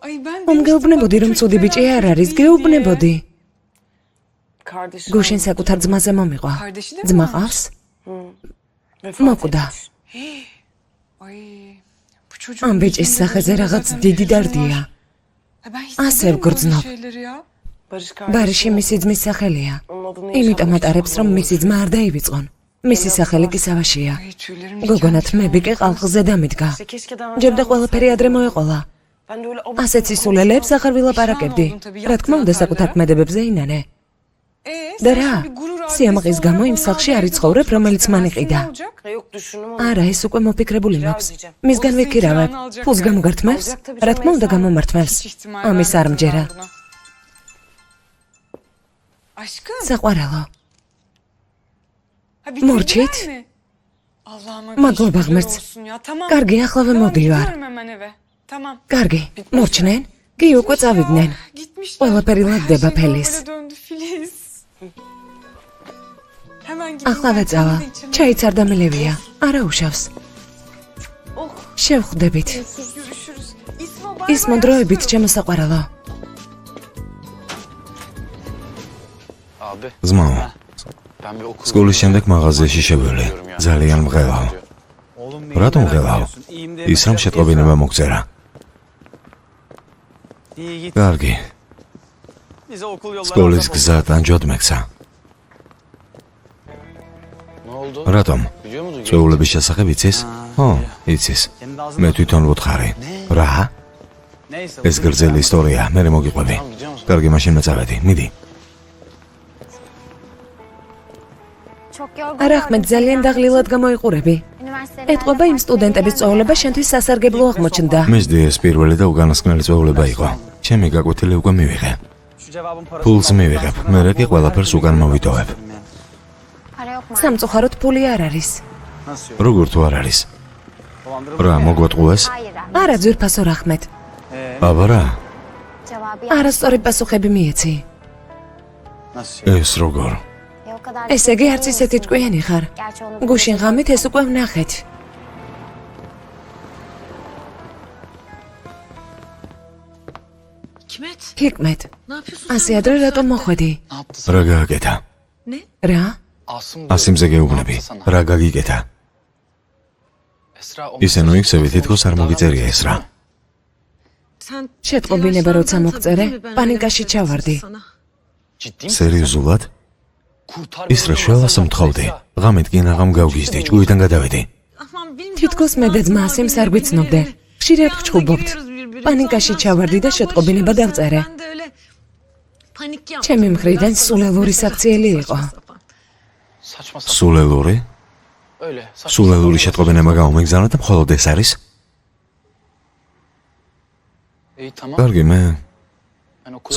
გეუბნებოდი რომ ცუდი ბიჭი არ არის, გეუბნებოდი. გუშინ საკუთარ ძმაზე მომიყვა. ძმა ყავს? მოკვდა. ამ ბიჭის სახეზე რაღაც დიდი დარდია. ასე ვგრძნობ. ბარიში მისი ძმის სახელია. იმიტომ ატარებს რომ მისი ძმა არ დაივიწყონ. მისი სახელი კი სავაშია. გოგონათ მე კი ყალყზე დამიდგა. ჯებდა ყველაფერი ადრე მოეყოლა. ასეთ სისულელეებს აღარ ვილაპარაკებდი. რა თქმა უნდა საკუთარ ქმედებებზე ინანე. და რა? სიამაყის გამო იმ სახლში არ იცხოვრებ, რომელიც მან იყიდა. არა, ეს უკვე მოფიქრებული მაქვს. მისგან ვიქირავებ. ფულს გამოგართმევს? რა თქმა უნდა გამომართმევს. ამის არ მჯერა. საყვარელო. მორჩით? მადლობა ღმერთს. კარგი, ახლა მოდივარ. კარგი, მორჩნენ? კი, უკვე წავიდნენ. ყველაფერი ლაგდება ფელის. ახლა ვეწავა. ჩაიც არ დამილევია. არა უშავს. შევხვდებით. ის მოდროებით ჩემო საყვარელო. ზმაო, სკოლის შემდეგ მაღაზიაში შევევლე. ძალიან მღელავ. რატომ მღელავ? ის რომ შეტყობინება მოგწერა. კარგი. სკოლის გზა ტანჯოდ მეკცა. რატომ? წვეულების შესახებ იცის? ო, იცის. მე თვითონ ვუთხარი. რა? ეს გრძელი ისტორია, მე მოგიყვები. კარგი, მაშინ მეწავედი, მიდი. არახმედ ძალიან დაღლილად გამოიყურები. ეტყობა იმ სტუდენტების წვეულება შენთვის სასარგებლო აღმოჩნდა. მისდი ეს პირველი და უგანასკნელი წვეულება იყო. ჩემი გაკვეთილი უკვე მივიღე. ფულს მივიღებ, მერე კი ყველაფერს უკან მოვიტოვებ. სამწუხაროდ ფული არ არის. როგორ თუ არ არის? რა, მოგვატყუეს? არა, ძვირფასო რახმეთ. აბა რა? არასწორი პასუხები მიეცი. ეს როგორ? ესე იგი არც ისეთი ტყვიანი ხარ. გუშინ ღამით ეს უკვე ვნახეთ. ჰიკმეთ, ასე ადრე რატომ მოხვედი? რა გააკეთა? რა? ასიმზე გეუბნები, რა გაგიკეთა? ისე ნუ იქცევი, თითქოს არ მოგიწერია ეს რა. შეტყობინება როცა მოგწერე, პანიკაში ჩავარდი. სერიოზულად? ის რა შველას მთხოვდი? ღამით კი ნაღამ გავგიზდი, ჭკუიდან გადავედი. თითქოს მე და ძმა ასიმს არ გვიცნობდე. ხშირად ვჩხუბობთ. პანიკაში ჩავარდი და შეტყობინება დავწერე. ჩემი მხრიდან სულელური საქციელი იყო. სულელური? სულელური შეტყობინება გამომიგზავნა და მხოლოდ ეს არის? კარგი, მე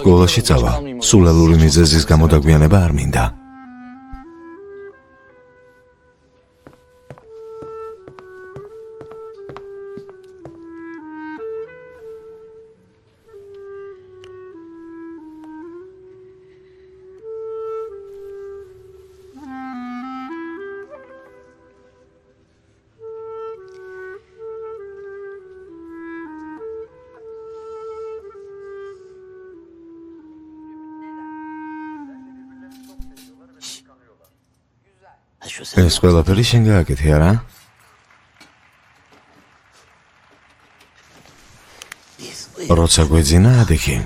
სკოლაში წავა. სულელური მიზეზის გამო დაგვიანება არ მინდა. ეს ყველაფერი შენ გააკეთე, არა? როცა გვეძინა ადიქი,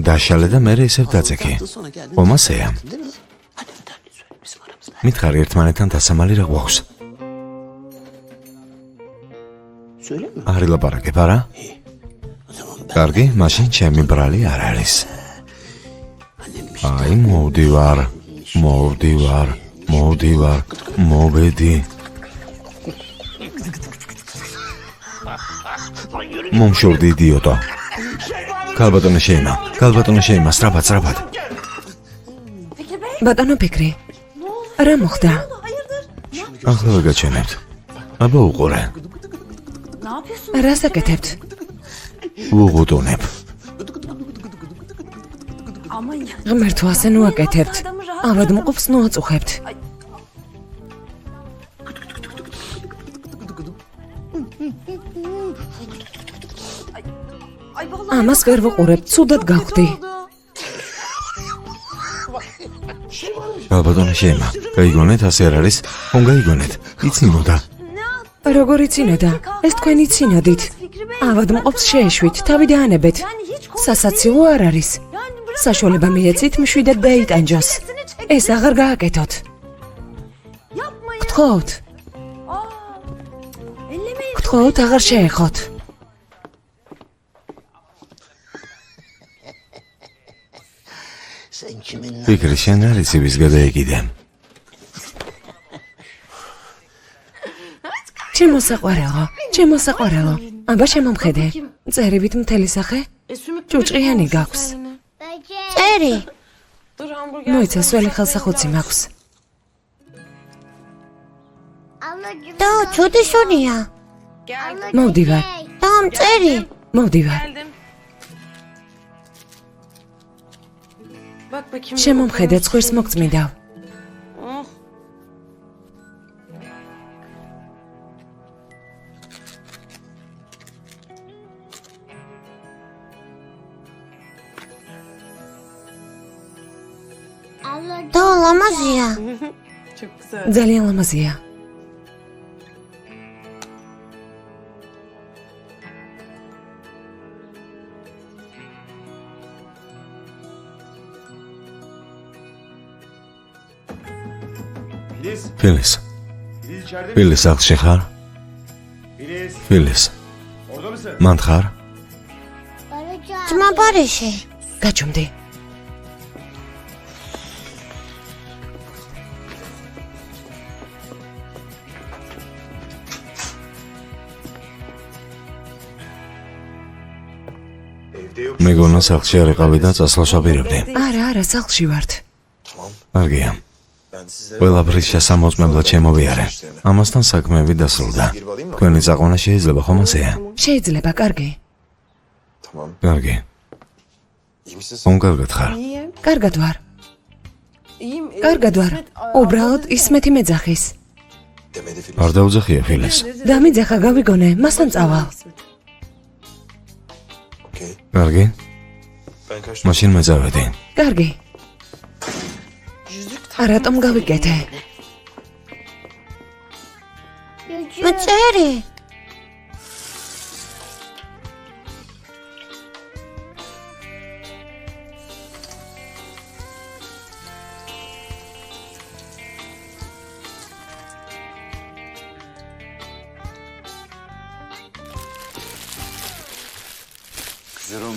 დაშალე და მერე ისევ დაწექი. ომასეა. მითხარი ერთმანეთთან დასამალი რა გვაქვს? არ ილაპარაკებ, არა? კარგი, მაშინ ჩემი ბრალი არ არის. აი, მოვდივარ. მოვედი. მომშორდი იდიოტო. ქალბატონო შეიმა, სწრაფად. ბატონო ფიქრი. რა მოხდა? ახლა ვაგაჩვენებთ. აბა უყურე. რას აკეთებთ? ვუღუტუნებ. ღმერთო, ასე ნუ აკეთებთ. ავად მყოფს ნუ აწუხებთ. ამას ვერ ვუყურებ, ცუდად გავხდი. ალბათ შეიმა. გაიგონეთ, ასე არ არის. ხომ გაიგონეთ. იცინოდა. როგორ იცინოდა? ეს თქვენი ცინოდით. ავად მყოფს შეეშვით, თავი დაანებეთ. სასაცილო არ არის. საშუალება მიეცით მშვიდად დაიტანჯოს. ეს აღარ გააკეთოთ. გთხოვთ. გთხოვთ, აღარ შეეხოთ. ფიქრი შენ არ იცი ვის გადაეკიდე. ჩემო საყვარელო, აბა შემომხედე. წერივით მთელი სახე? ჭუჭყიანი გაქვს. წერი. მოიცა, სველი ხელსახუცი მაქვს. და ჩუდი შუნია. მოვდივარ, და წერი. მოვდივარ. შემომხედე, ცხვირს მოგწმიდავ. და ლამაზია. ძალიან ლამაზია. ფილის. ფილის სახლში ხარ? ფილის. მან ხარ? ძმა ბარეში. გაჩუმდი. მეგონა სახლში არ იყავი და წასვლას ვაპირებდი. არა, სახლში ვართ. კარგია. ყველაფრის შესამოწმებლად შემოვიარე. ამასთან საქმეები დასრულდა. თქვენი წაყვანა შეიძლება ხომ ასეა? შეიძლება, კარგი. კარგი. ხომ კარგად ხარ? კარგად ვარ. კარგად ვარ. უბრალოდ ისმეთი მეძახის. არ დაუძახია ფილეს. დამიძახა, გავიგონე, მასთან წავალ. კარგი. მაშინ მეძავედი. კარგი. რატომ გავიკეთე? წერი.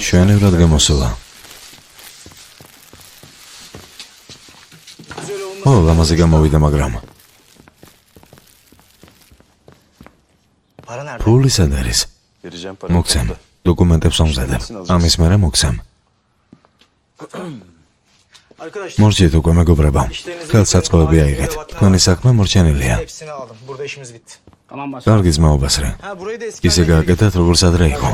ჩვენებად გამოსულა. ლამაზი გამოვიდა, მაგრამ ფული სად არის? მოგცემ. დოკუმენტებს ამზადებ. ამის მერე მოგცემ. მორჩით უკვე მეგობრებო. ხელსაწყოები აიღეთ. თქვენი საქმე მორჩენილია. კარგი ძმაობასრე. ისე გააკეთეთ, როგორც ადრე იყო.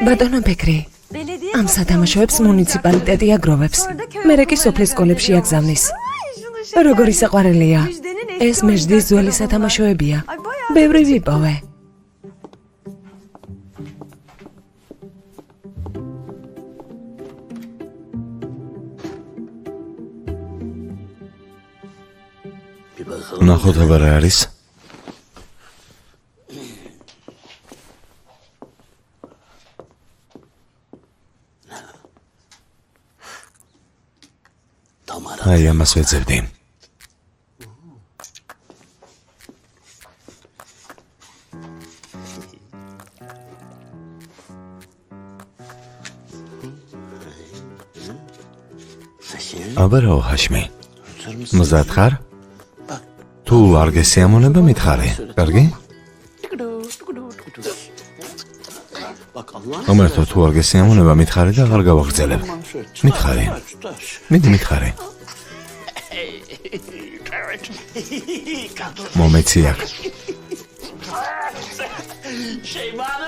ბატონო ფიქრი, ამ სათამაშოებს მუნიციპალიტეტი აგროვებს. მერე კი სოფლის სკოლებში აგზავნის. როგორი საყვარელია. ეს მეჟდის ძველი სათამაშოებია. ბევრი ვიპოვე. ნახოთ აბა რა არის? აი ამას ვეძებდი. აბა რა ჰაშმი? მზად ხარ? თუ არ გესიამონება მითხარი, კარგი? ამერთო თუ არ გესიამონება მითხარი და აღარ გავაგრძელებ. მითხარი. მიდი მითხარი. მომეციაკ.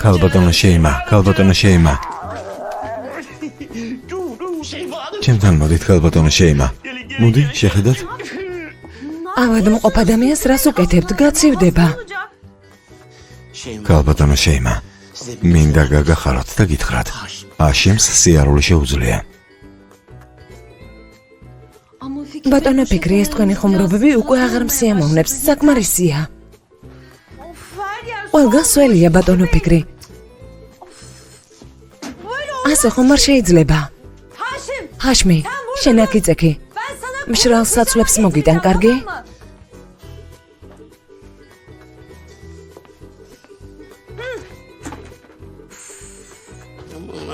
ქალბატონო შეიმა. ჩემთან მოდით ქალბატონო შეიმა. მოდი, შეხედოთ. ავადმყოფ ადამიანს რას უკეთებთ? გაცივდება. ქალბატონო შეიმა. მინდა გაგახაროთ და გითხრათ. აშიმს სიარული შეუძლია. ბატონო ფიქრი, ეს თქვენი ხუმრობები უკვე აღარ მსიამოვნებს, საკმარისია. ყველგან სველია ბატონო ფიქრი. ასე ხომ არ შეიძლება. ჰაშმი, შენ აქ იწექი. მშრალ საცვლებს მოგიტან, კარგი?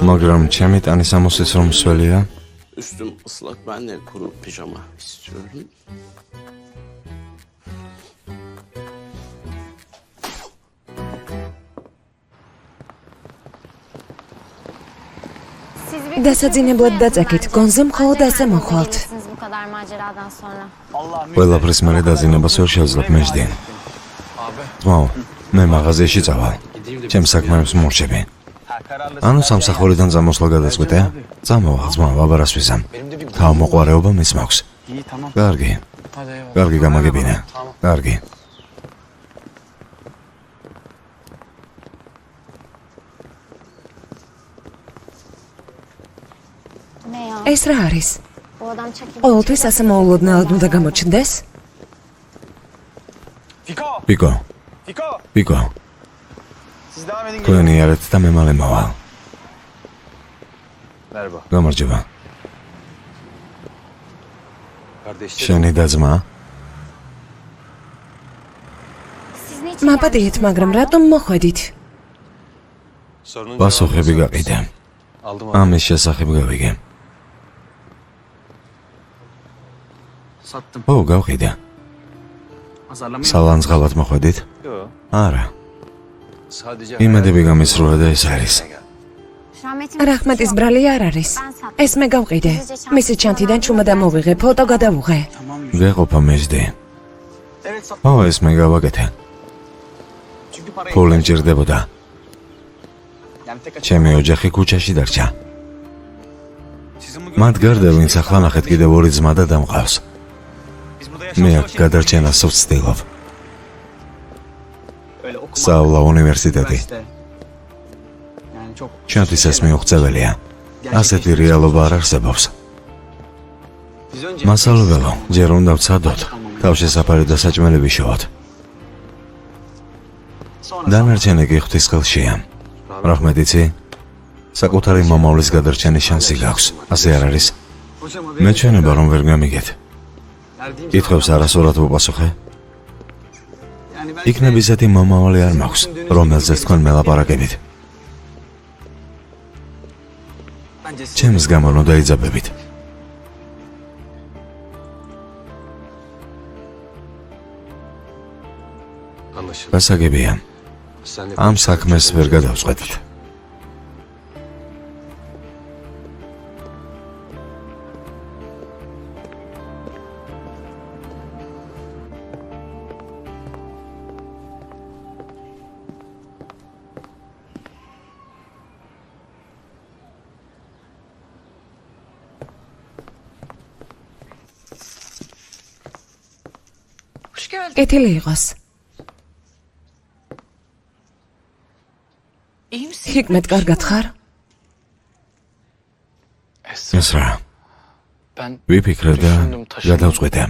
მაგრამ ჩემი ტანის ამოსის რომ სველია? Üstüm ıslak, ben de kuru pijama istiyorum. დასაძინებლად დაწაკით, გონზე მხოლოდ ასე მოხვალთ. Bu kadar maceradan sonra. ყველაფრის მერე დაძინებას ვერ შევძლებ მეждინ. ძმაო, მე მაღაზიაში წავალ. ჩემ საქმეებს მორჩები. ანუ სამსახურიდან წამოსვლა გადაწყვეტე? წამოვალ, ძმაო, აბარას ვიზამ. თავმოყვარეობა მის მაქვს. კარგი. კარგი გამაგებინა. კარგი. Ne ya? ეს რა არის? Bu adam çekil. ყოველთვის ასე მოულოდნელად უნდა გამოჩნდეს? პიკო. პიკო. თქვენი არეთ და მე მალე მოვალ. გამარჯობა. შენი და ძმა? Siz niçin მაპატიეთ, მაგრამ რატომ მოხვედით? პასუხები გაყიდე. ამის შესახებ გავიგე. Sattım. ო, გავყიდე. Azarlamayın. სალანძღალად მოხვედით? არა. Sadece იმედები გამისროლა და ეს არის. Rahmetin რაჰმეტის ბრალი არ არის. ეს მე გავყიდე. მისი ჩანთიდან ჩუმა დამოვიღე, ფოტო გადავუღე. ვეყოფა მეждე. Evet sattım. ო, ეს მე გავაკეთე. Çünkü parayı... ფული მჭირდებოდა. Yani tek açık. ჩემი ოჯახი ქუჩაში დარჩა. Sizin bugün... მათ გარდა ვინც ახლა ნახეთ კიდევ ორი ძმა და დამყავს. Biz burada მე yaşamak აქ გადარჩენას ვცდილობ. Öyle okumak. სწავლა უნივერსიტეტი. Üniversite. Yani çok... ჩვენთვის ეს მიუღწეველია. ასეთი რეალობა არ არსებობს. Biz önce... მასალობელო, ჯერ უნდა ვცადოთ. თავშესაფარი და საჭმელები შევოთ. Sonra... დანარჩენი კი ღვთის ხელშია. რაჰმეტიცი, საკუთარი მომავლის გადარჩენის შანსი გაქვს. ასე არ არის? Hocam მე ჩვენება რომ ვერ გამიგეთ. verdiğim... კითხვებს არასწორად ვუპასუხე? Yani ben... იქნებ ისეთი მომავალი არ მაქვს, რომელზეც თქვენ მელაპარაკებით. Bence siz... ჩემს გამო უნდა დაიძაბებით. Anlaşıldı. გასაგებია, Sen de ამ საქმეს ვერ გადავწყვეტთ. კეთილი იყოს. ჰიკმეტ, კარგად ხარ? ეს რა? Ben ვიფიქრე და გადავწყვეტე.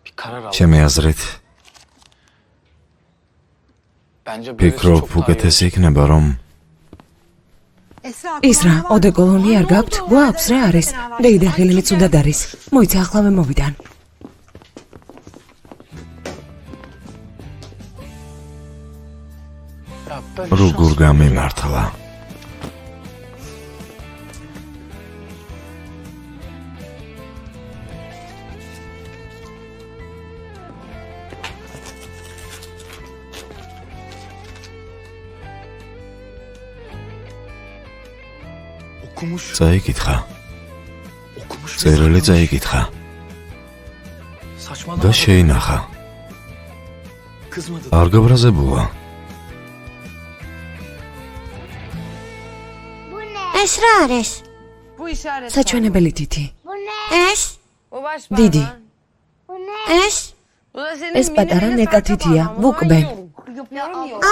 bir karar aldım. ჩემი აზრით, Bence böylesi ფიქრობ çok daha iyi. უკეთესი იქნება, რომ ის რა, ოდეკოლონი არ გაქვთ? გვაქვს, რა არის? დეიდახილიმიც უდად არის. მოიცა, ახლავე მოვიდან. Ya böyle როგორ გამიმართლა? okumuş. წაიკითხა, Okumuş. წერილი წაიკითხა Saçmalama. და შეინახა. Kızmadı. არ გაბრაზებულა. ეს რა არის? საჩვენებელი თითი. ეს დიდი. ეს ეს პატარა ნეკა თითია, ვუკბენ.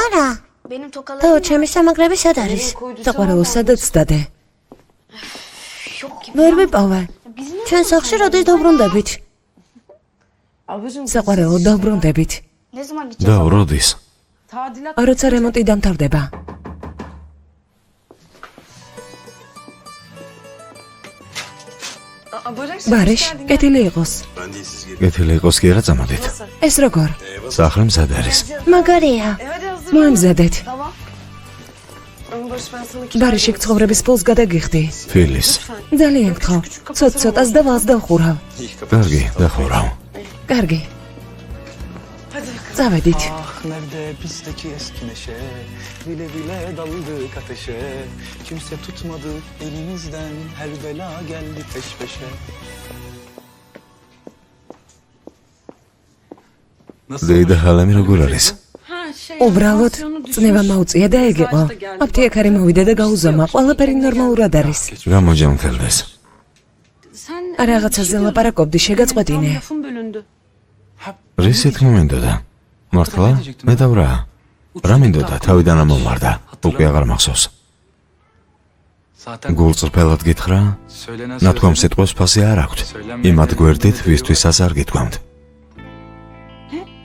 არა Benim tokalarım თო ჩემი სამაგრები სად არის საყვარელო სადაც დადე. ვერ ვიპოვე ჩვენ სახლში როდის დავბრუნდებით საყვარელო დავბრუნდებით. ne zaman და gideceğiz? როდის? როცა რემონტი დამთავრდება. ბარიშ, კეთილი იყოს. კეთილი იყოს კი არა წამოდით. ეს როგორ? სახლი მზად არის. მაგარია მოემზადეთ. ბარიში ცხოვრების ფულს გადაგიხდი. ფილის. ძალიან გთხოვ. ცოტ-ცოტას და ვალს დავხურავ. კარგი, დახურავ. კარგი. წავედით. Ah nerede bizdeki eski neşe. Bile bile daldık ateşe. Kimse tutmadı elimizden. Her bela geldi peş peşe. ზედა ჰალამი როგორ არის? უბრალოდ წნევა მაუწია და ეგ იყო. აპთიაქარი მოვიდა და გაუზომა. ყველაფერი ნორმალურად არის. გამოჯამთელდეს. რაღაცაზე ლაპარაკობდი, შეგაწყვეტინე. რისი თქმა მინდოდა? მართლა? მე დავრა. რა მინდოდა? თავიდან ამომარდა. უკვე აღარ მახსოვს. Zaten გულწრფელად გითხრა? söylenen ნათქვამ სიტყვის ფასი არ აქვთ. იმად გვერდით, ვისთვისაც არ გითქვამთ.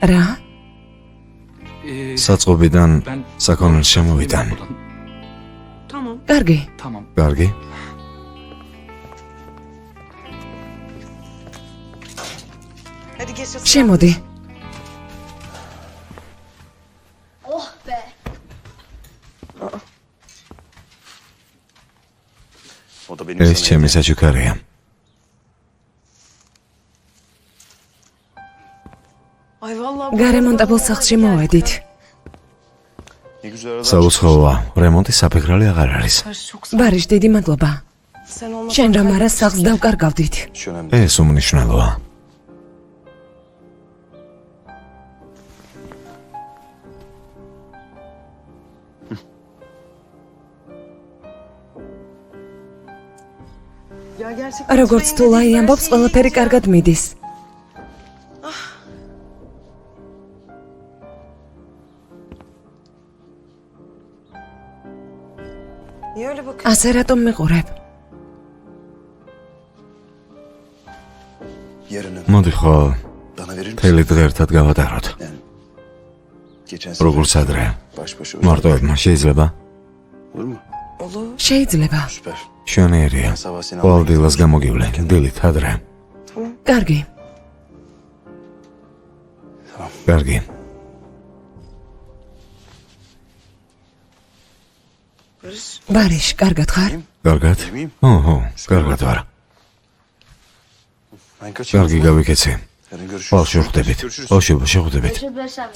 რა? საწყობიდან საქონელს შემოვიდან. კარგი. Tamam. კარგი? შემოდი. Oh be. ეს ჩემი საჩუქარია. გარემონტაბულ სახლში მოვედით. საუცხოა, რემონტი საფეხრალი აღარ არის. ბარიშ, დიდი მადლობა. შენ რამ არა სახლს დავკარგავდით. ეს უმნიშვნელოა. როგორც თუ ლაი ამბობს, ყველაფერი კარგად მიდის. ასე რატომ მიყურებ? მოდი ხო, თელი დღე ერთად გავატაროთ. როგორც ადრე. მარტოებმა შეიძლება? შეიძლება. შენერია. ყოველ დილას გამოგივლე, დილით ადრე. კარგი. კარგი. ბარიშ, კარგად ხარ? კარგად? ოჰო, კარგად ვარ. კარგი გავიქეცი. ხვალ შევხვდებით. შევხვდებით.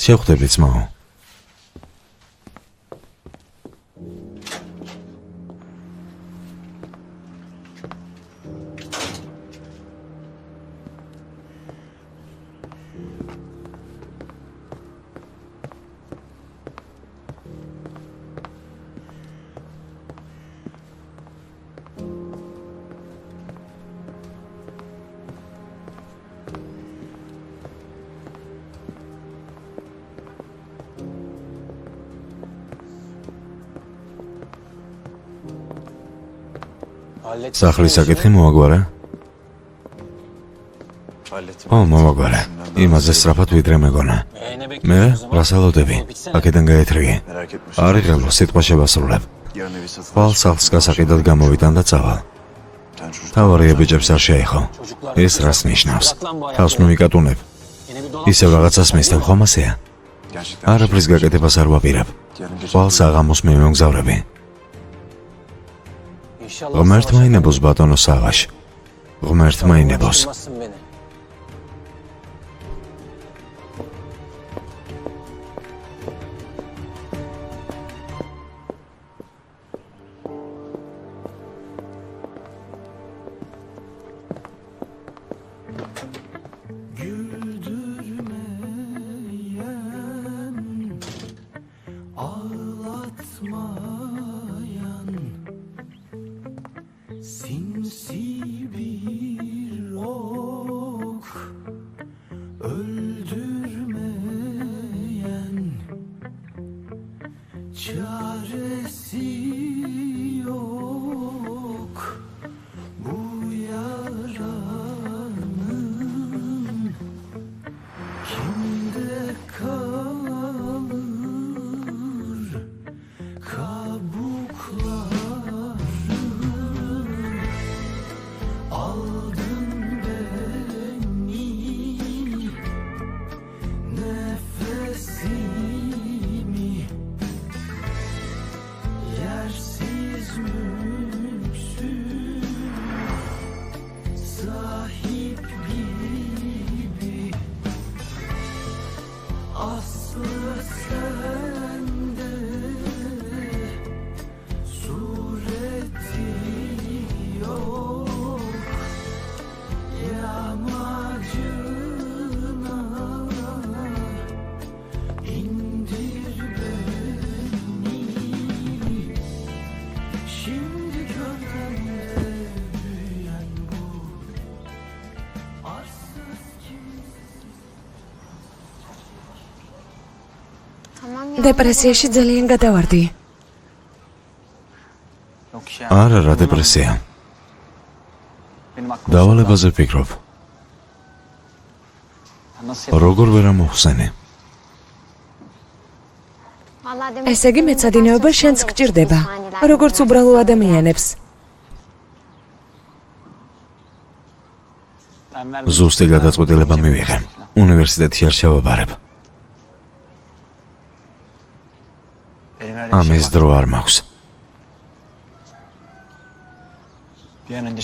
შევხვდებით, ძმაო. სახლის საკითხი მოაგვარა? ო, მოაგვარა. იმაზე სწრაფად ვიდრე მეგონა. მე რასალოდები? აქედან გაეთრიე. არიღელო სიტყვა შევასრულებ. ხვალ სახლს გასაყიდად გამოვიდან და წავალ. თავარი ებიჯებს არ შეეხო. ეს რას ნიშნავს? თავს მოიკატუნებ. ისევ რაღაცას მისდევ ხომ ასეა? არაფრის გაკეთებას არ ვაპირებ. ხვალ საღამოს მე მომგზავრები. ღმერთმა ინებოს ბატონო საღაში. ღმერთმა ინებოს. Seems დეპრესიაში ძალიან გადავარდი. არა რა დეპრესია. დავალებაზე ვფიქრობ. როგორ ვერ ამოვხსენე? ესე იგი მეცადინეობა შენს გჭირდება, როგორც უბრალო ადამიანებს. ზუსტი გადაწყვეტილება მივიღე. უნივერსიტეტში არ შევაბარებ. ამის დრო არ მაქვს.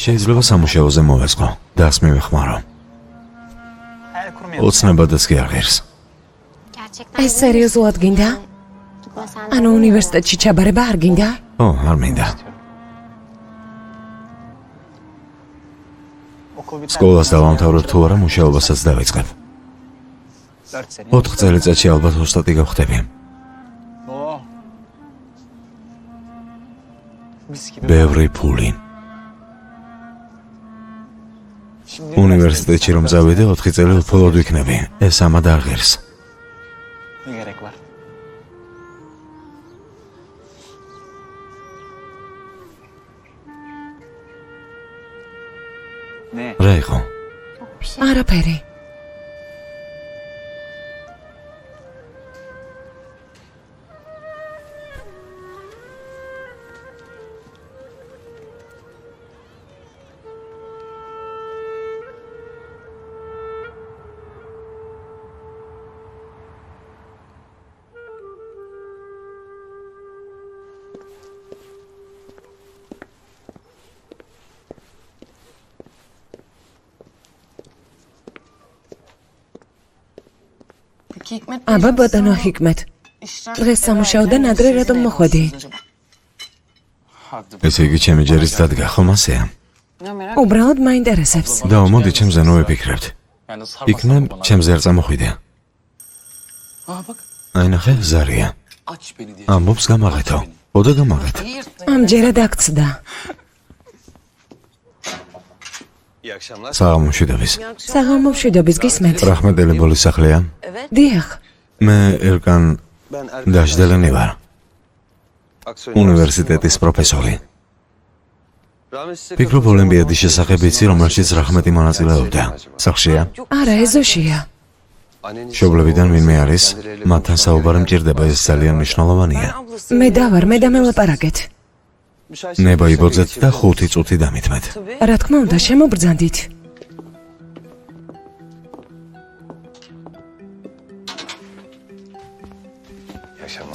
შეიძლება სამუშაოზე მოვესწრო, დას მივეხმარო. ოცნებადაც კი არ ღირს. ეს სერიოზულად გინდა? ანუ უნივერსიტეტში ჩაბარება არ გინდა? ო, არ მინდა. სკოლას დავამთავრებ თუ არა, მუშაობასაც დავიწყებ. 4 წელიწადში ალბათ ოსტატი გავხდები. ბევრი ფული. უნივერსიტეტში რომ წავიდე, 4 წელი უფლოდ ვიქნები. ეს ამად არ ღირს. რა იყო? არაფერი. აბა ბატონო ჰიკმეთ, დღეს სამუშაოდან ადრე რატომ მოხვედი? ესე იგი ჩემი ჯერის დადგა ხომ ასეა? უბრალოდ მაინტერესებს. და მოდი ჩემზე ნუ ვიფიქრებთ. იქნებ ჩემზე არ წამოხვიდე. აი ნახე, ზარია. ამბობს გამაღეთო. ოდა გამაღეთ. ამჯერად აქცდა. საღამომშვიდობის. საღამომშვიდობის გისმენთ? რაჰმეტელებული სახლია? დიახ. მე ერკან დაშდელენი ვარ. უნივერსიტეტის პროფესორი. ფიქრობ ოლიმპიადის შესახებ იცი, რომელშიც რაჰმეტი მონაწილეობდა. სახლშია? არა, ეზოშია. მშობლებიდან ვინმე არის? მათთან საუბარი მჭირდება, ეს ძალიან მნიშვნელოვანია. მე დავარ, მე დამელაპარაკეთ. ნება იბოძეთ და 5 წუთი დამითმეთ. რა თქმა უნდა, შემობრძანდით.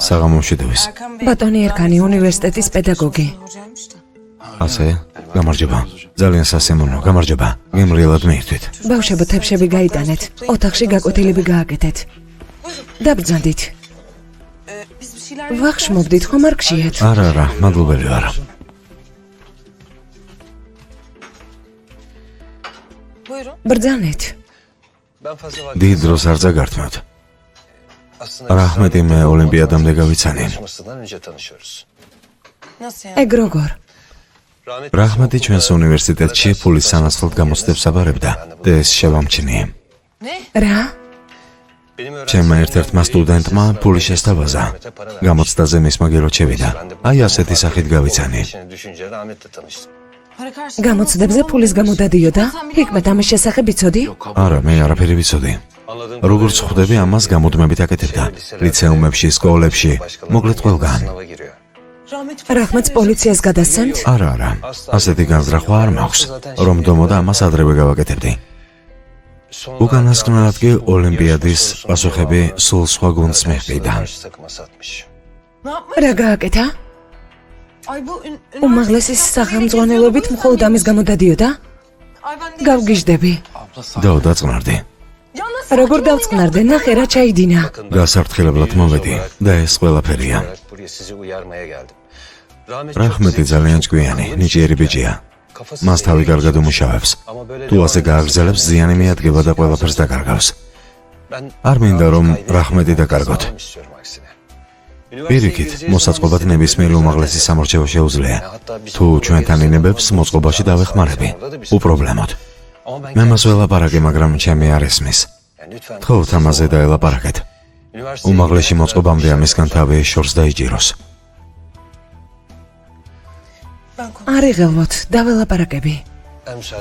საღამომშვიდობის. ბატონი ერკანი, უნივერსიტეტის პედაგოგი. ასე, გამარჯობა. ძალიან სასიამოვნო, გამარჯობა. გემრიელად მიირთვით. ბავშვებო, თებშები გაიტანეთ. ოთახში გაკვეთილები გააკეთეთ. დაბრძანდით. ვახშმობდით, ხომ არ გშიათ? არა, მადლობელი ვარ. ბრძანეთ. დიდ დროს არ წაგართმევთ. რაჰმეტი მე ოლიმპიადამდე გავიცანი. ეგ როგორ? რაჰმედი ჩვენს უნივერსიტეტში ფულის სანაცვლოდ გამოცდებს აბარებდა და ეს შევამჩნიე. რა? ჩემმა ერთ-ერთმა სტუდენტმა ფული შესთავაზა. გამოცდაზე მისმა გელოდ შევიდა. აი ასეთი სახით გავიცანი. გამოცდებზე ფულის გამო დადიოდა? ჰიკმეთ ამის შესახებ იცოდი? არა, მე არაფერი ვიცოდი. როგორც ხვდები, ამას გამუდმებით აკეთებდა. ლიცეუმებში, სკოლებში, მოკლედ ყველგან. რაჰმედს პოლიციას გადასცემთ? არა. ასეთი განზრახვა არ მაქვს, რომ დომოდა ამას ადრევე გავაკეთებდი. უკანასკნელად კი ოლიმპიადის პასუხები სულ სხვა გუნდს მიჰყიდა. რა გააკეთა? უმაღლესი სახელმძღვანელობით მხოლოდ ამის გამო დადიოდა? გავგიჟდები. დავდაწყნარდი. როგორ დავწყნარდე? ნახე რა ჩაიდინა. გასართლებლად მოვედი და ეს ყველაფერია. რაჰმედი ძალიან ჭკვიანი, ნიჭიერი ბიჭია. მას თავი კარგად უმუშავებს. თუ ასე გააგრძელებს, ზიანი მიადგება და ყველაფერს დაკარგავს. არ მინდა რომ რაჰმედი დაკარგოთ. პირიქით, მოსაწყობად ნებისმიერ უმაღლესი სამორჩევო შეუძლია. თუ ჩვენთან ინებებს, მოწყობაში დავეხმარები. უპრობლემოდ. მე მას ველაპარაკე, მაგრამ ჩემი არ ესმის. თხოვთ ამაზე დაელაპარაკეთ. უმაღლესი მოწყობამდე ამისგან თავი შორს დაიჭიროს. არ იღელვოთ, დაველაპარაკები.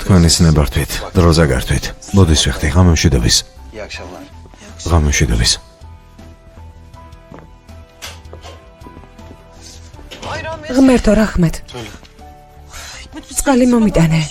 თქვენის ნებართვით, დროზე გართვით. მოდის ვიხდი, ღამემშვიდობის. ღამემშვიდობის. ღმერთო რაჰმედ. წყალი მომიტანე.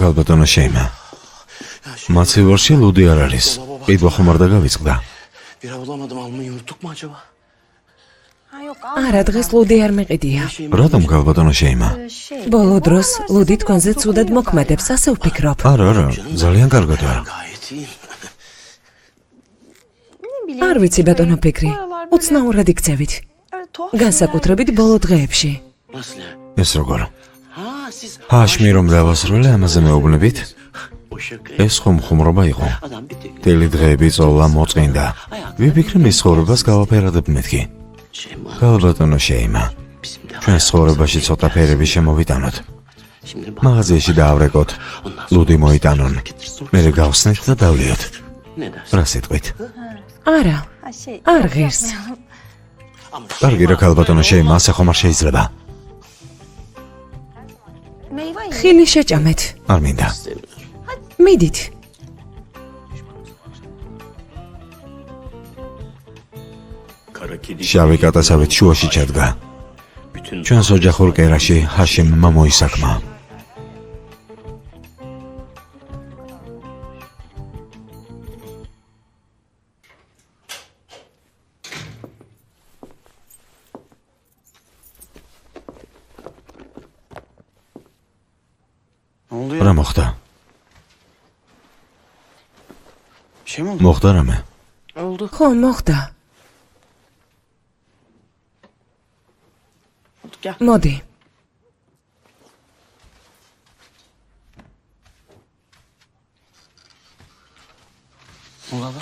გალბატონო შეიმა. მაცივარში ლუდი არ არის. ყიდვა ხომ არ დაგავიწყდა. Bira bulamadım, almayı unuttuk mu acaba? არა, დღეს ლუდი არ მიყიდია. რატომ გალბატონო შეიმა? ბოლო დროს ლუდი თქვენზე ცუდად მოქმედებს, ასე ვფიქრობ. არა, ძალიან კარგადაა. Gayet iyi. არ ვიცი ბატონო ფიქრი. უცნაურად იქცევით. განსაკუთრებით ბოლო დღეებში. Nasıl ya? ეს როგორ? Ha siz ჰაშმი რომ დავასრულე, ამაზე მეუბნებით? o şaka. ეს ხომ ხუმრობა იყო. Adam bir tek დელი დღეები წოლა მოწყინდა. ვიფიქრე მის ცხოვრებას გავაფერადებ მეთქი. Şeyma. გალბატონო შეიმა. Bizim de ჩვენ ცხოვრებაში ცოტა ფერები შემოვიტანოთ. şimdi bak. მაღაზიაში დაავრეკოთ. ლუდი მოიტანონ. მე გავხსნით და დავლიოთ. Ne dersin? რა სიტყვით? არა, არ ღირს. კარგი რა გალბატონო შეიმა, ასე ხომ არ შეიძლება. ხილი შეჭამეთ. არ მინდა. მიდით. შავი კატასავით შუაში ჩადგა. ჩვენს ოჯახურ კერაში ჰაშიმმა მოისაქმა. Ne oldu ya? რა მოხდა? Bir şey mi oldu? მოხდა რამე? Oldu. ხო, მოხდა. Gel. მოდი.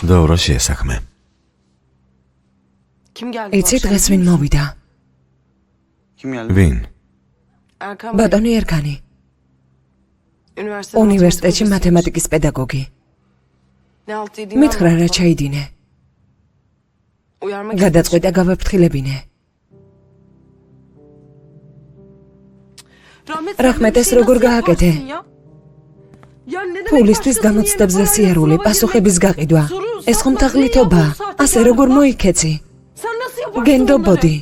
დაურა შეესაქმე. Kim geldi? იცი დღეს ვინ მოვიდა? Kim geldi? ვინ? Erkan Bey, ბატონი ერკანი, üniversitede უნივერსიტეტში მათემატიკის პედაგოგი. Ne halt yediğini მითხრა რა anlatma. ჩაიდინე. Uyarmak გადაწყვიტა გავაფრთხილებინე. Rahmet ეს როგორ გააკეთე? ფულისთვის გამოცდებზე სიარული, პასუხების გაყიდვა. ეს ხომ თაღლითობაა? ასე როგორ მოიქეცი? გენდობოდი.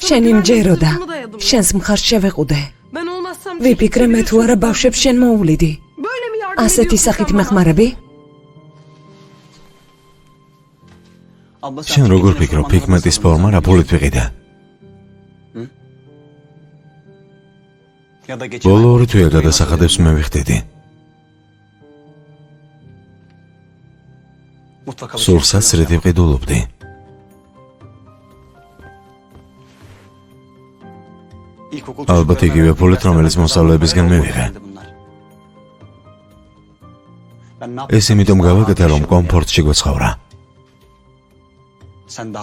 შენი მჯეროდა. შენს მხარს შევეყუდე. ვიფიქრე მე თუ არა ბავშვებს შენ მოუვლიდი. ასეთი სახით მეხმარები? შენ როგორ ფიქრობ, ჰიკმეტის ფორმა რა ფულით ვიყიდა? Ya da geçen ბოლო ორი თვეა გადასახადებს მე ვიხდიდი. სულსაც რეთი ვყიდულობდი. ალბათ იგივე ფულით, რომელიც მოსწავლეებისგან მივიღე. ეს იმიტომ გავაკეთე, რომ კომფორტში გვეცხოვრა.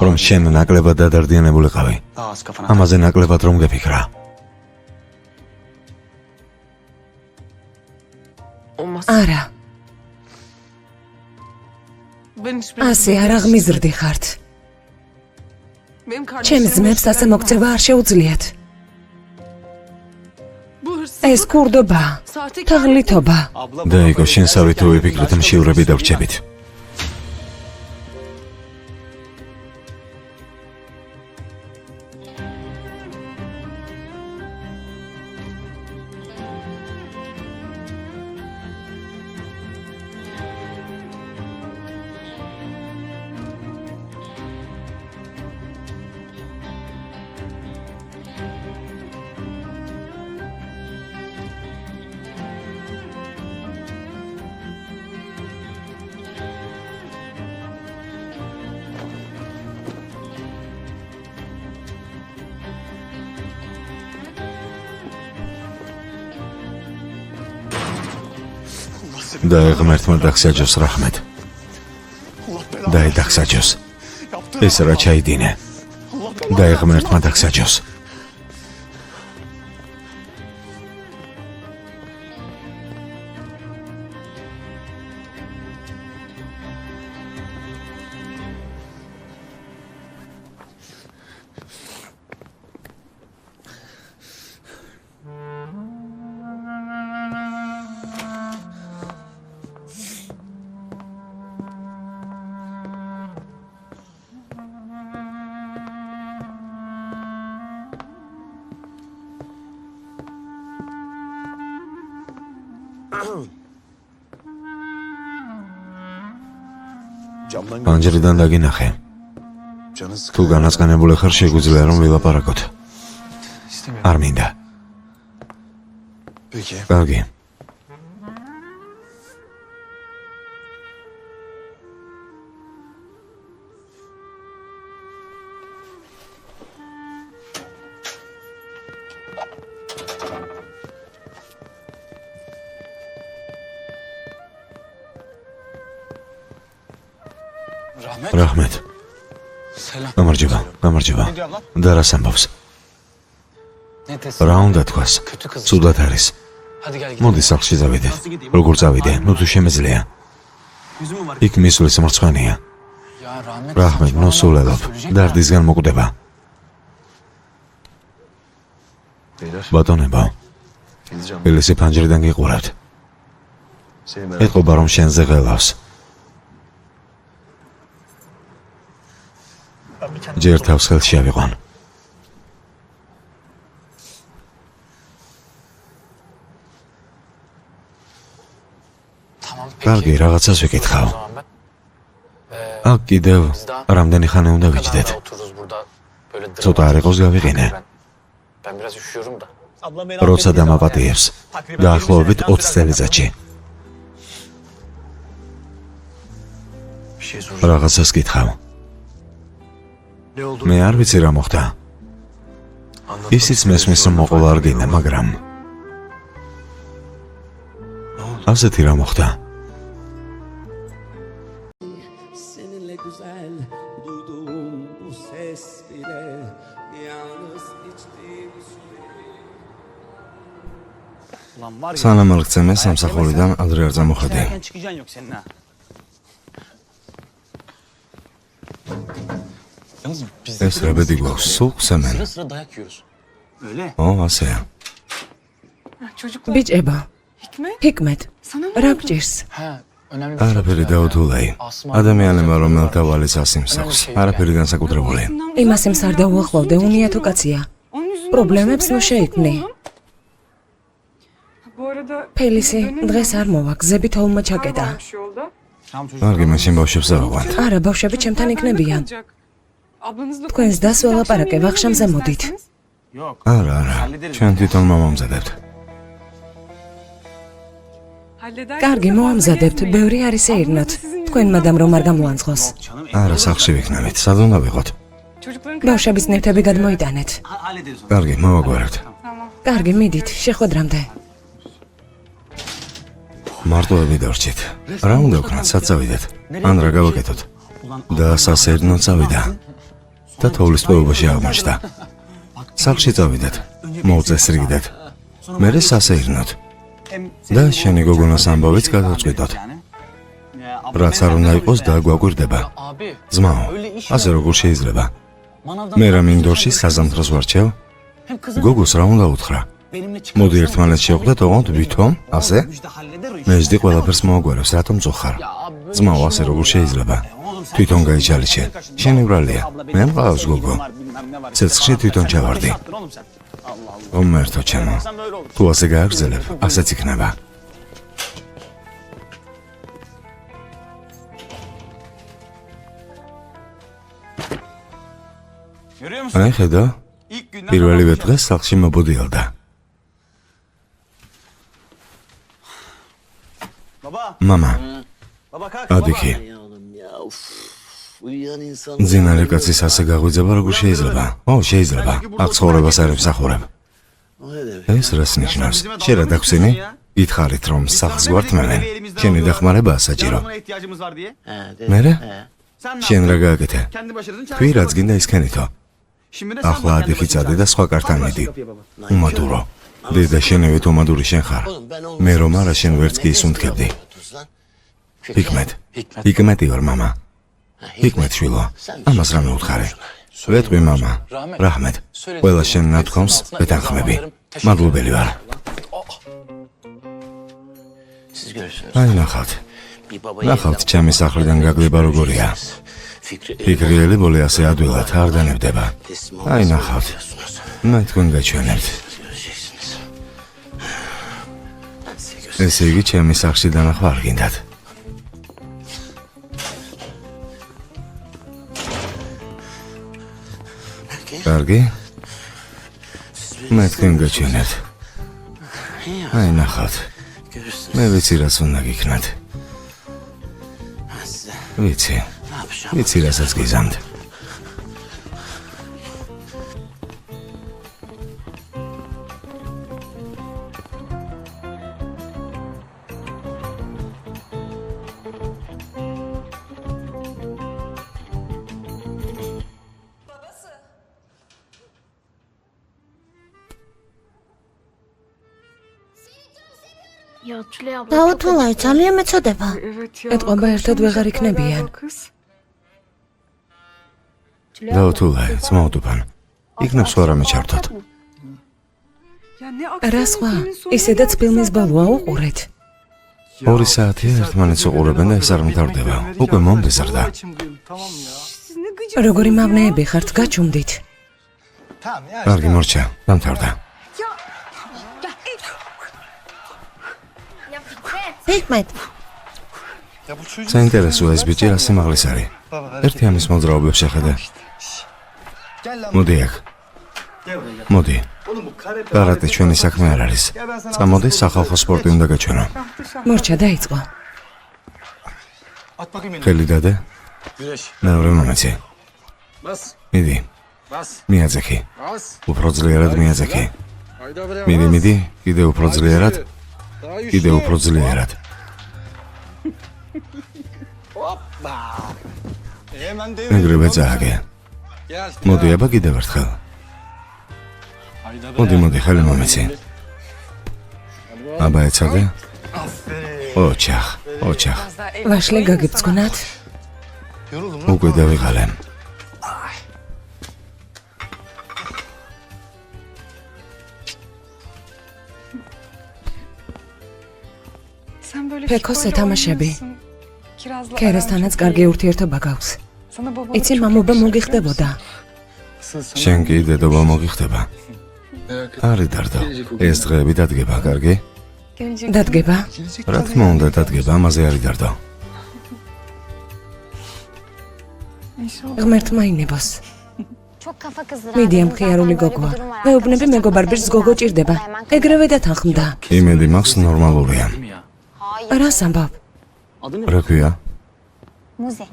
რომ შენ ნაკლებად დადარდიანებულიყავი. ამაზე ნაკლებად რომ გეფიქრა. არა. ასე არ აღმიზრდი ხართ. ჩემს ძმებს ასე მოქცევა არ შეუძლიათ. ეს კურდობა, თაღლითობა. დაიგო, შენ სავითო ვიფიქრეთ მშივრები დავრჩებით. დაეღმერთმა დაგსაჯოს რაჰმედ. დაედახსაჯოს. ეს რა ჩაიდინე. დაეღმერთმა დაგსაჯოს. პანჯრიდან დაგინახე. თუ განაწყენებული ხარ, შეგვიძლია რომ ვილაპარაკოთ. არ მინდა. კარგი. რაჰმედ. გამარჯობა. და რას ამბობს? რა უნდა თქვას? ცუდად არის. მოდი სახლში წავიდეთ. როგორ წავიდე? ნუ თუ შემეძლია. იქ მისვლის მრცხვენია. რაჰმედ, ნუ სულელობ. დარდისგან მოკვდება. ბატონებო, ელისი პანჯრიდან გიყურავთ. ეთყობა რომ შენზე ღელავს. ჯერ თავს ხელში ავიყვან. კარგი, რაღაცას ვიკითხავ. აქ კიდევ რამდენი ხანი უნდა ვიჯდეთ? ცოტა არ იყოს გავიყინე. როცა დამაპატიებს, დაახლოებით 20 წელიწადში. რაღაცას გითხავ. მე არ ვიცი რა მოხდა. ისიც მესმის რომ მოყოლა არ გინდა, მაგრამ ასეთი რა მოხდა. სანამ არ გწემე სამსახურიდან ადრე არ წამოხედე. ეს რა ბედი გვაქვს, სულ ხსემენ. ო, ასეა. ბიჭებო, ჰიკმეთ, რა გჭირს? არაფერი დაუთულეი. ადამიანებმა რომელთა ვალის ასიმსახს, არაფერი განსაკუთრებული. იმას იმს არ დაუახლოვდე, უნია თუ კაცია. პრობლემებს ნუ შეიქმნი. ფელისი, დღეს არ მოვა, გზები თოვლმა ჩაკეტა. კარგი, მაშინ ბავშვებს დავაყვანთ. არა, ბავშვები ჩემთან იქნებიან. თქვენს დას ველაპარაკე, ვახშამზე მოდით. არა, ჩვენ თვითონ მომამზადებთ. კარგი, მოამზადებთ, ბევრი არის ეირნოთ. თქვენ მადამ რომ არ გამოანძღოს. არა, სახლში ვიქნებით. სად უნდა ვიყოთ? ბავშვების ნივთები გადმოიტანეთ. კარგი, მოვაგვარებთ. კარგი, მიდით, შეხვედრამდე. მარტოები დარჩით. რა უნდა ვქნათ, სად წავიდეთ? ან რა გავაკეთოთ? და სასეირნო წავიდა. და თოვლის ტყვეობაში აღმოჩნდა. სახლში წავიდეთ. მოვწესრიგდეთ. მერე სასეირნოთ. და შენი გოგონას ამბავიც გადავწყვიტოთ. რაც არ უნდა იყოს და გვაგვირდება. ძმაო, ასე როგორ შეიძლება? მე რა მინდორში საზამთროს ვარჩევ? გოგოს რა უნდა უთხრა? მოდი ერთმანეთს შევხვდეთ, ოღონდ ვითომ, ასე? მეჯდი ყველაფერს მოაგვარებს, რატომ წოხარ? ძმაო, ასე როგორ შეიძლება? თვითონ გაიჩალიჩე. შენი ბრალია. მე მყავს გოგო. ცეცხლში თვითონ ჩავარდი. ომერთო ჩემო. თუ ასე გააგრძელებ, ასეც იქნება. აი ხედა, პირველივე დღეს სახლში მობოდიალდა. მამა, ადიქი, მძინარე კაცის ასე გაღვიძება როგორ შეიძლება? შეიძლება, აქ ცხოვრებას არ ემსახურებ. ეს რას ნიშნავს? შენ რა დაგვსინი? გითხარით რომ სახლს გვართმევენ, შენი დახმარებაა საჭირო. მერე? შენ რა გააკეთე? თქვი რაც გინდა ისქენითო. ახლა ადიქი წადე და სხვა კართან მიდი. უმადურო. დედა შენივე თომადური შენ ხარ. მე რომ არა შენ ვერც კი ისუნთქებდი. ჰიკმეთი ვარ მამა. ჰიკმეთ შვილო, ამას რა მეუთხარი? ვეტყვი მამა, რაჰმეთ, ყველა შენ ნათქვამს ვეთანხმები. მადლობელი ვარ. აი ნახავთ ჩემი სახლიდან გაგდება როგორია. ფიქრიელი ბოლე ასე ადვილად არ დანებდება. აი ნახავთ, მე თქვენ გაჩვენებთ. ესე იგი ჩემი სახლში დანახვა არ გინდათ. კარგი, მე თქვენ გაჩვენებთ. აი ნახავთ, მე ვიცი რაც უნდა გიქნათ. ვიცი რასაც გიზამთ. დაუთულაი, ძალიან მეწოდება. ეთყობა ერთად ვეღარ იქნებიან. დაუთულაი, ძმაუდუბან, იქნებ სხვა რამე ჩართოთ. რა სხვა? ისედაც ფილმის ბოლოა უყურეთ. 2 საათია ერთმანეთს უყურებენ და ეს არ მთავრდება. უკვე მომდეზარდა. როგორი მავნეები ხართ, გაჩუმდით. კარგი მორჩა, დამთავრდა. ჰიკმეთ, საინტერესოა ეს ბიჭი რა სიმაღლის არის. ერთი ამის მოძრაობებს შეხედე. მოდი აქ. მოდი. კარატე ჩვენი საქმე არ არის. წამოდი სახალხო სპორტი უნდა გაჩვენო. მორჩა დაიწყო. ხელი დადე. მეორე მომეცი. მიდი. მიაძექი. უფრო ძლიერად მიაძექი. მიდი, კიდე უფრო ძლიერად. კიდე უფრო ძლიერად. ეგრევე წააგე. მოდი აბა კიდევ ერთხელ. მოდი, ხელი მომეცი. აბა ეცადე. ოჩახ. ვაშლი გაგიბწკვნათ? უკვე დავიღალე. ფექოს ეთამაშები. ქერასთანაც კარგი ურთიერთობა გაქვს. იცი, მამობა მოგიხდებოდა. შენ კი დედობა მოგიხდება. არი დარდო, ეს დღეები დადგება, კარგი? დადგება? რა თქმა უნდა დადგება, ამაზე არი დარდო. ღმერთმა ინებოს. მიდი ამ ხიარული გოგოა. მეუბნები მეგობარ ბიჭს გოგო ჭირდება. ეგრევე დათანხმდა. იმედი მაქვს ნორმალურია. რას ამბობ? Adı ne? რა ქვია?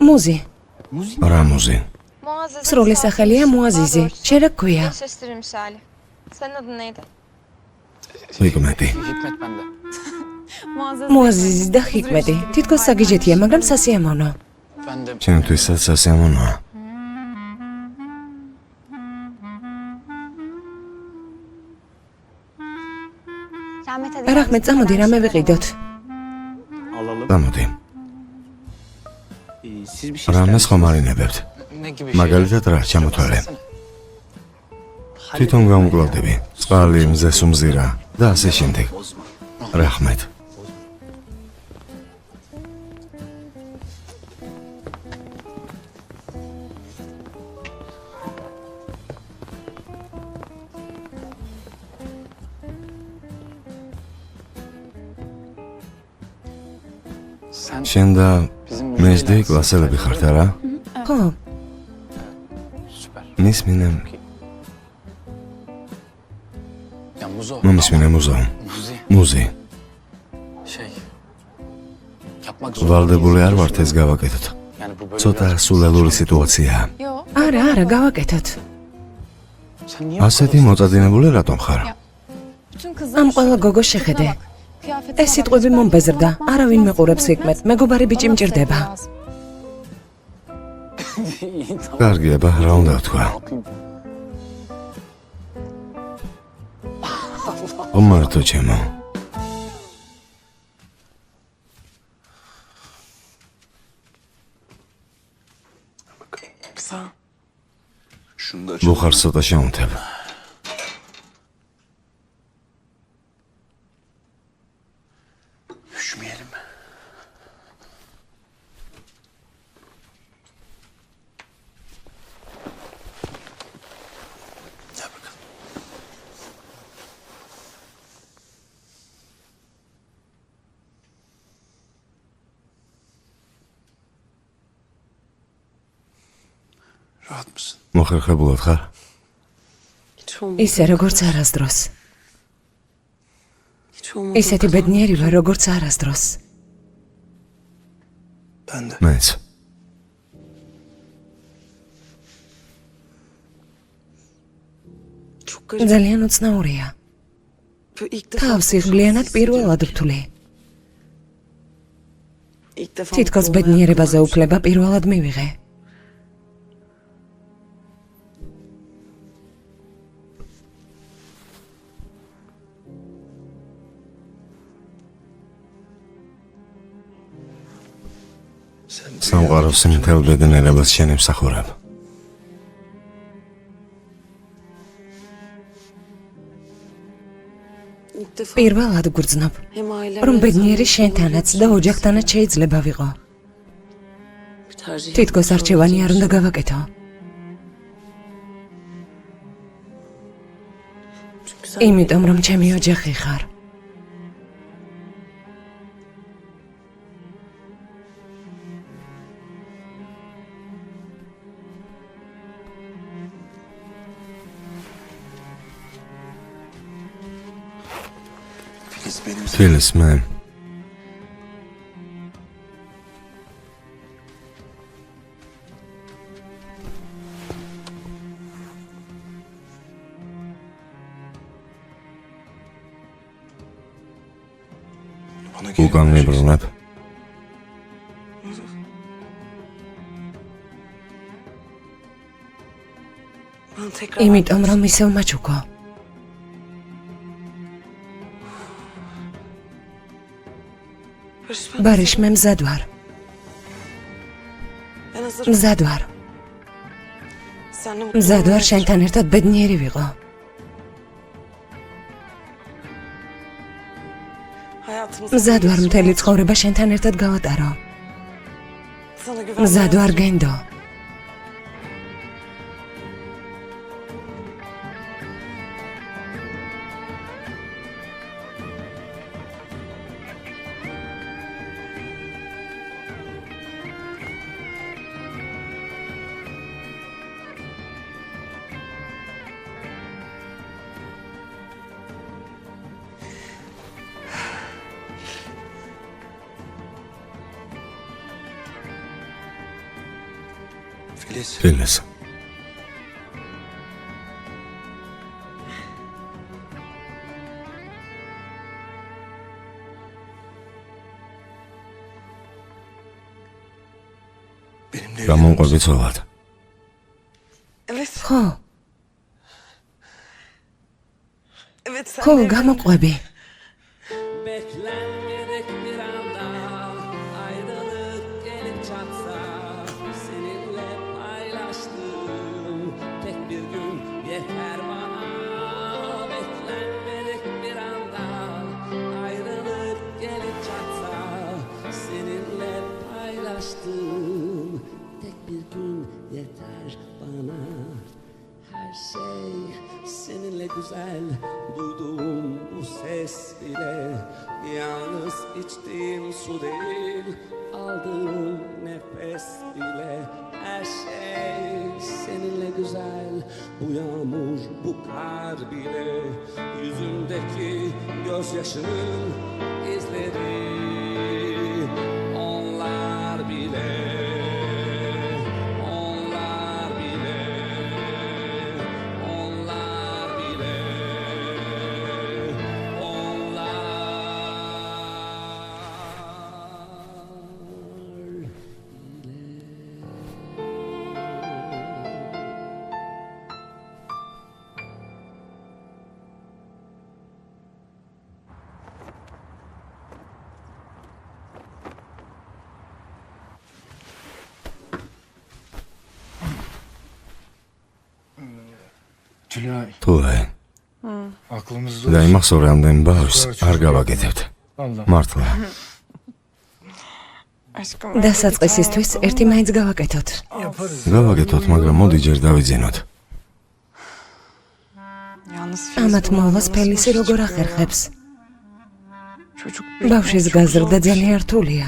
მუზი. რა მუზი? სრული სახელია მუაზიზი. შენ რა ქვია? Sesleri misali. Senin adın neydi? ვიკმეტი. Hikmet bende. მუაზიზი და ჰიკმეტი. თითქოს საგიჟეთია, მაგრამ სასიამოვნო. Ben de ჩემთვისაც სასიამოვნოა. რახმეტ, წამოდი რამე ვიყიდოთ. alalım. გამოდი. Siz bir şey რამეს ხომ არინებებთ? Ne gibi მაგალითად რა ჩამოთვალე? თვითონ გამკლავდები. წყალი, მზეს უმზირა და ასე შემდეგ. რახმეტ. Sen შენ და bizim მესდე კლასელები ხართ არა? ხო, Süper. მისმინემ, Ya Muzo. მომისმინე მუზო. Muzi. მუზი. Şey. Yapmak ვალდებული არ ვართ ეს გავაკეთოთ. Yani bu böyle ცოტა biraz- სულელური სიტუაციაა. არა, გავაკეთოთ. Sen niye ასეთი მოწადინებული რატომ ხარ? ამ ყველა გოგოს შეხედე. ეს სიტყვები მომბეზრდა. არავინ მეყურებს ჰიკმეტ. მეგობარი ბიჭი მჭირდება. İyi, tamam. კარგია, ბა, რა უნდა ვთქვა? მომართო ჩემო. kısa? Şunu da Bu ხარ ცოტა შემოთებ. Üşümeyelim. Gel bakalım. Rahat mısın? მოხერხებულად ხარ? Hiç olmadı. ისე როგორც არასდროს. Hiç olmadı. ისეთი ბედნიერი ვარ, როგორც არასდროს. Ben de. მეც. Çok garip. ძალიან უცნაურია. İlk defa. თავს იღბლიანად პირველად ვთვლი. İlk defa. თითქოს mutlu ბედნიერებაზე olmaya უფლება პირველად მივიღე. Sen სამყაროს მთელ ბედნიერებას შენ ემსახურებ. İlk defa. პირველად გვრძნობ, Hem ailemle რომ hem ბედნიერი de შენთანაც და ოჯახთანაც შეიძლება ვიყო. bir tercih თითქოს yapmış არჩევანი არ უნდა olacağım. გავაკეთო. Çünkü sen იმიტომ რომ ჩემი ოჯახი ხარ. Filiz benim თვილის მე bana geri უკან vereceksin. მიბრუნებ. bana tekrar იმიტომ რომ ისევ მაჩუქო. Barış, ben- ბარიშ მე მზად ვარ. Ben hazırım. მზად ვარ. Seninle mutlu მზად olmaya ვარ შენთან ერთად ბედნიერი ვიყო. Hayatımızda მზად ვარ birlikte მთელი ცხოვრება შენთან ერთად გავატარო. sana güvenmeye მზად ვარ hazırım. გენდო. Filiz. გამომყვები ცოლად. Evet. ხო, Evet sen ხო, de- გამოყვები. Beklenmedik bir anda ayrılık gelip çatsa seninle paylaştığım tek bir gün yeter bana. Beklenmedik bir anda ayrılık gelip çatsa seninle paylaştığım tek bir gün yeter bana. Her şey seninle güzel, duyduğum bu ses bile yalnız içtiğim su değil, aldığım nefes bile. Her şey seninle güzel, bu yağmur, bu kar bile, yüzündeki gözyaşının izleri, onlar bile. Tülay, Tülay. aklımızda და იმას რომ რამდენ ბავშვს არ გავაკეთებთ. Allah. მართლა. Aşkım. დასაწყისისთვის ერთი მაინც გავაკეთოთ. გავაკეთოთ, მაგრამ მოდი ჯერ დავიძინოთ. Yalnız ამათ მოვას ფელისი როგორ ახერხებს. çocuk ბავშვის გაზრდა ძალიან რთულია.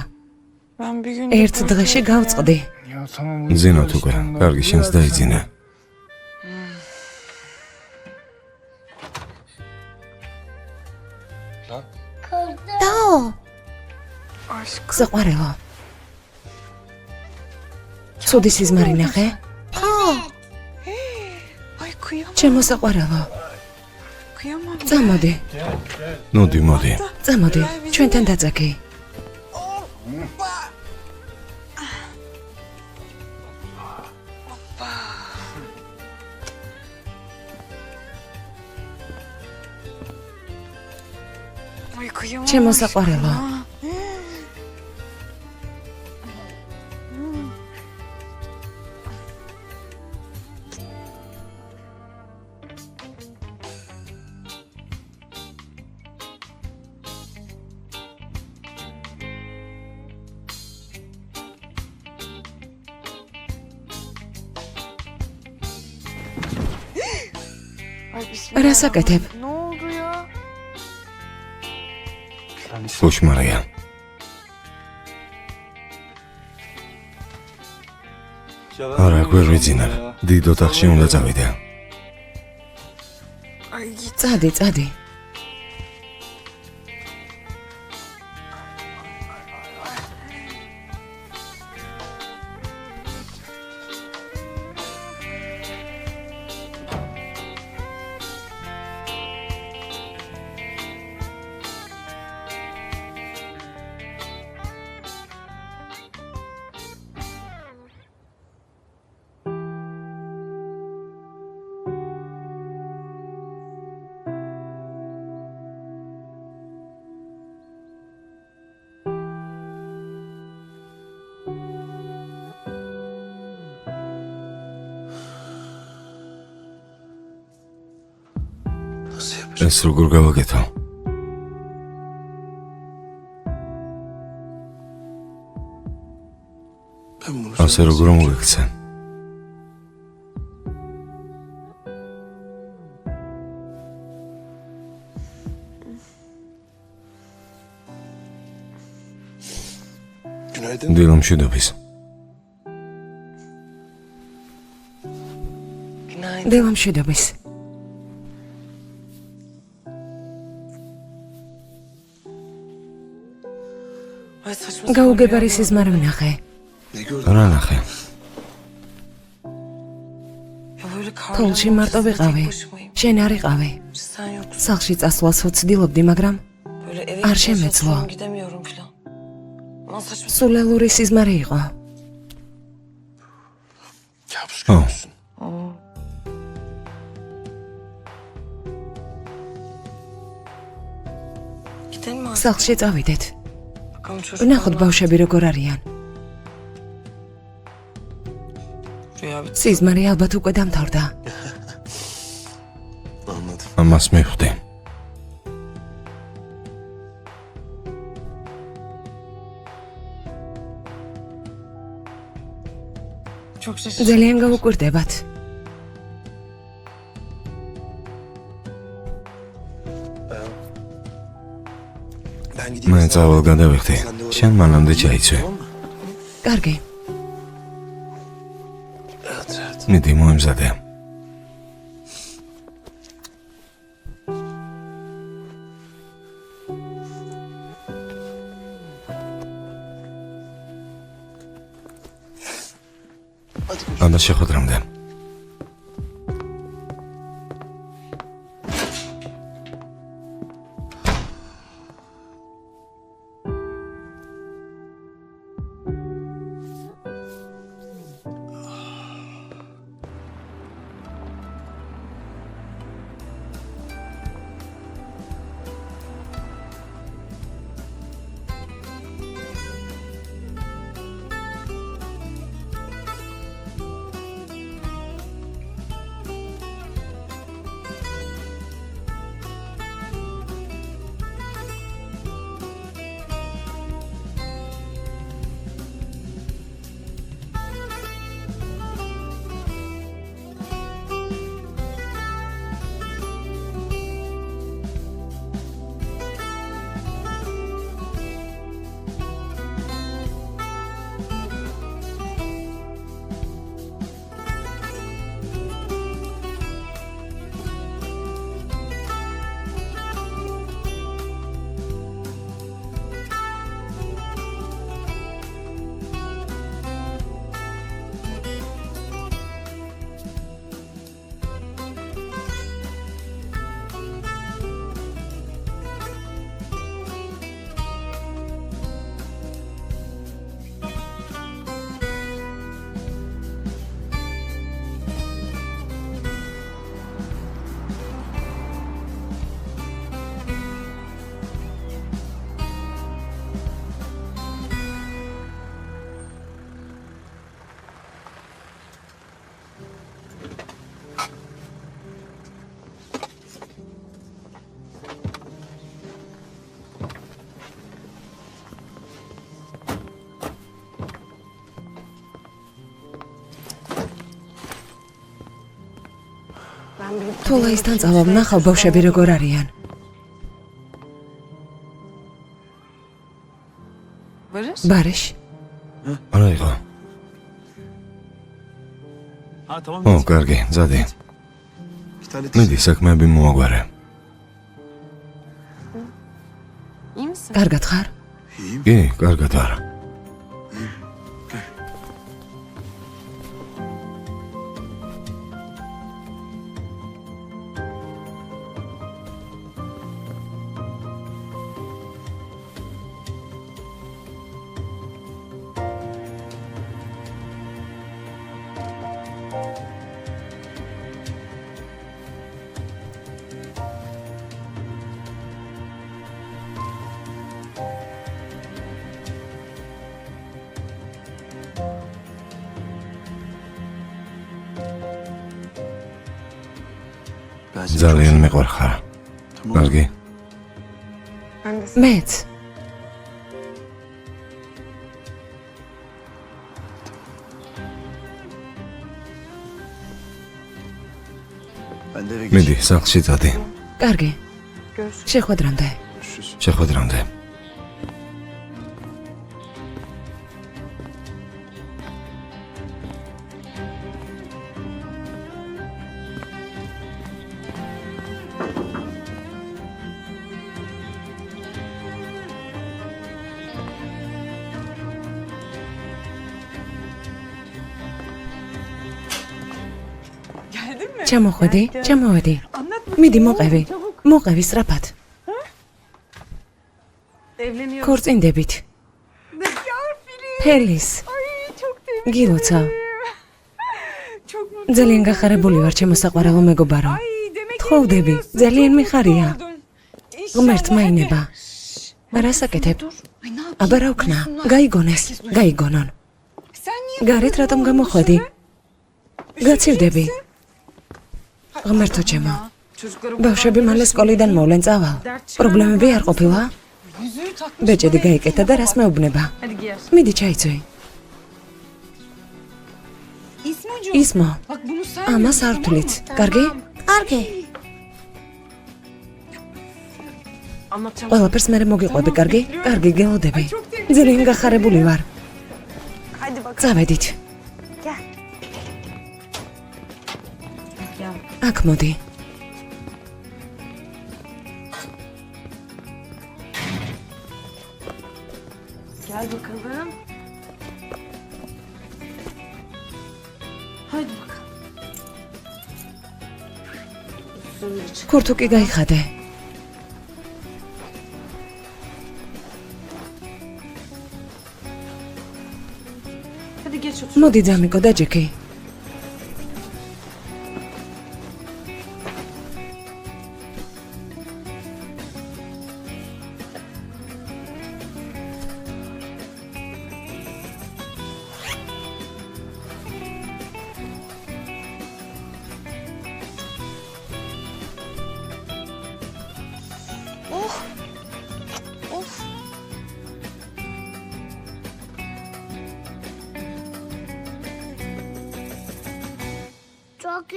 Ben bir gün ერთ დღეში გავწყდი. Ya tamam. ძინოთ უკვე. კარგი, შენს დაიძინე. დაო, aşk. საყვარელო. ცუდი სიზმარი ნახე? Ay kıyamam. ჩემო საყვარელო. Kıyamam. წამოდი, მოდი, მოდი. წამოდი, ჩვენთან დაწაკი. Ay kıyamam. ჩემო aşkım. საყვარელო. Ay bismillah. რას აკეთებ? Ne oldu ya? კოშმარია. არა, გვერვიძინებ. დიდ ოთახში უნდა წავიდე. Ay git. წადი, წადი. Nasıl yapacağım? ეს როგორ გავაკეთო? Ben bunu ასე როგორ მოგექცე? Günaydın. დილომშვიდობის. Günaydın. დილომშვიდობის. Ay saçma sapan გაუგებარი rüya სიზმარი ვნახე. Ne gördün? რა ნახე? თოლში მარტო ვიყავი. შენ არ იყავი. სახლში წასვლას ვცდილობდი, მაგრამ არ შემეძლო. სულელური სიზმარი იყო. სახლში წავიდეთ. ვნახოთ ბავშვები როგორ არიან. სიზმარი ალბათ უკვე დამთავრდა. ამას მივხვდი. ძალიან გავუკვირდებათ. მე წავალ გადავიხდი. შენ მანამდე ჩაიცვე. კარგი. მიდი მოემზადე. აბა შეხვედრამდე. თოლაისთან წავა ვნახავ ბავშვები როგორ არიან. ბარიშ? რა იყო? ო, კარგი, მზადი. მიდი, საქმეები მოაგვარე. კარგად ხარ? კი, კარგად ვარ. ძალიან მეყვარხარ. კარგი. მეც. მიდი, სახლში წადი. კარგი. შეხვედრამდე. შეხვედრამდე. ჩამოხვედი, ჩამოვედი. მიდი მოყევი. მოყევი სწრაფად. ქორწინდებით. ფელის. გილოცა. ძალიან გახარებული ვარ ჩემო საყვარელო მეგობარო. თხოვდები, ძალიან მიხარია. ღმერთმა ინება. რას აკეთებ? აბა რა ვქნა? გაიგონეს, გაიგონონ. გარეთ რატომ გამოხვედი? გაცივდები. ღმერთო ჩემო. ბავშვები მალე სკოლიდან მოვლენ წავალ. პრობლემები არ ყოფილა? ბეჭედი გაიკეთა და რას მეუბნება? მიდი ჩაიცვი. ისმო, ამას არ ვთვლით. კარგი? კარგი. ყველაფერს მერე მოგიყვები, კარგი? კარგი, გელოდები. ძალიან გახარებული ვარ. წავედით. აქ მოდი. Gel bakalım. Haydi bakalım. ქურთუკი გაიხადე. Hadi geç otur. მოდი ძამიკო დაჯექი.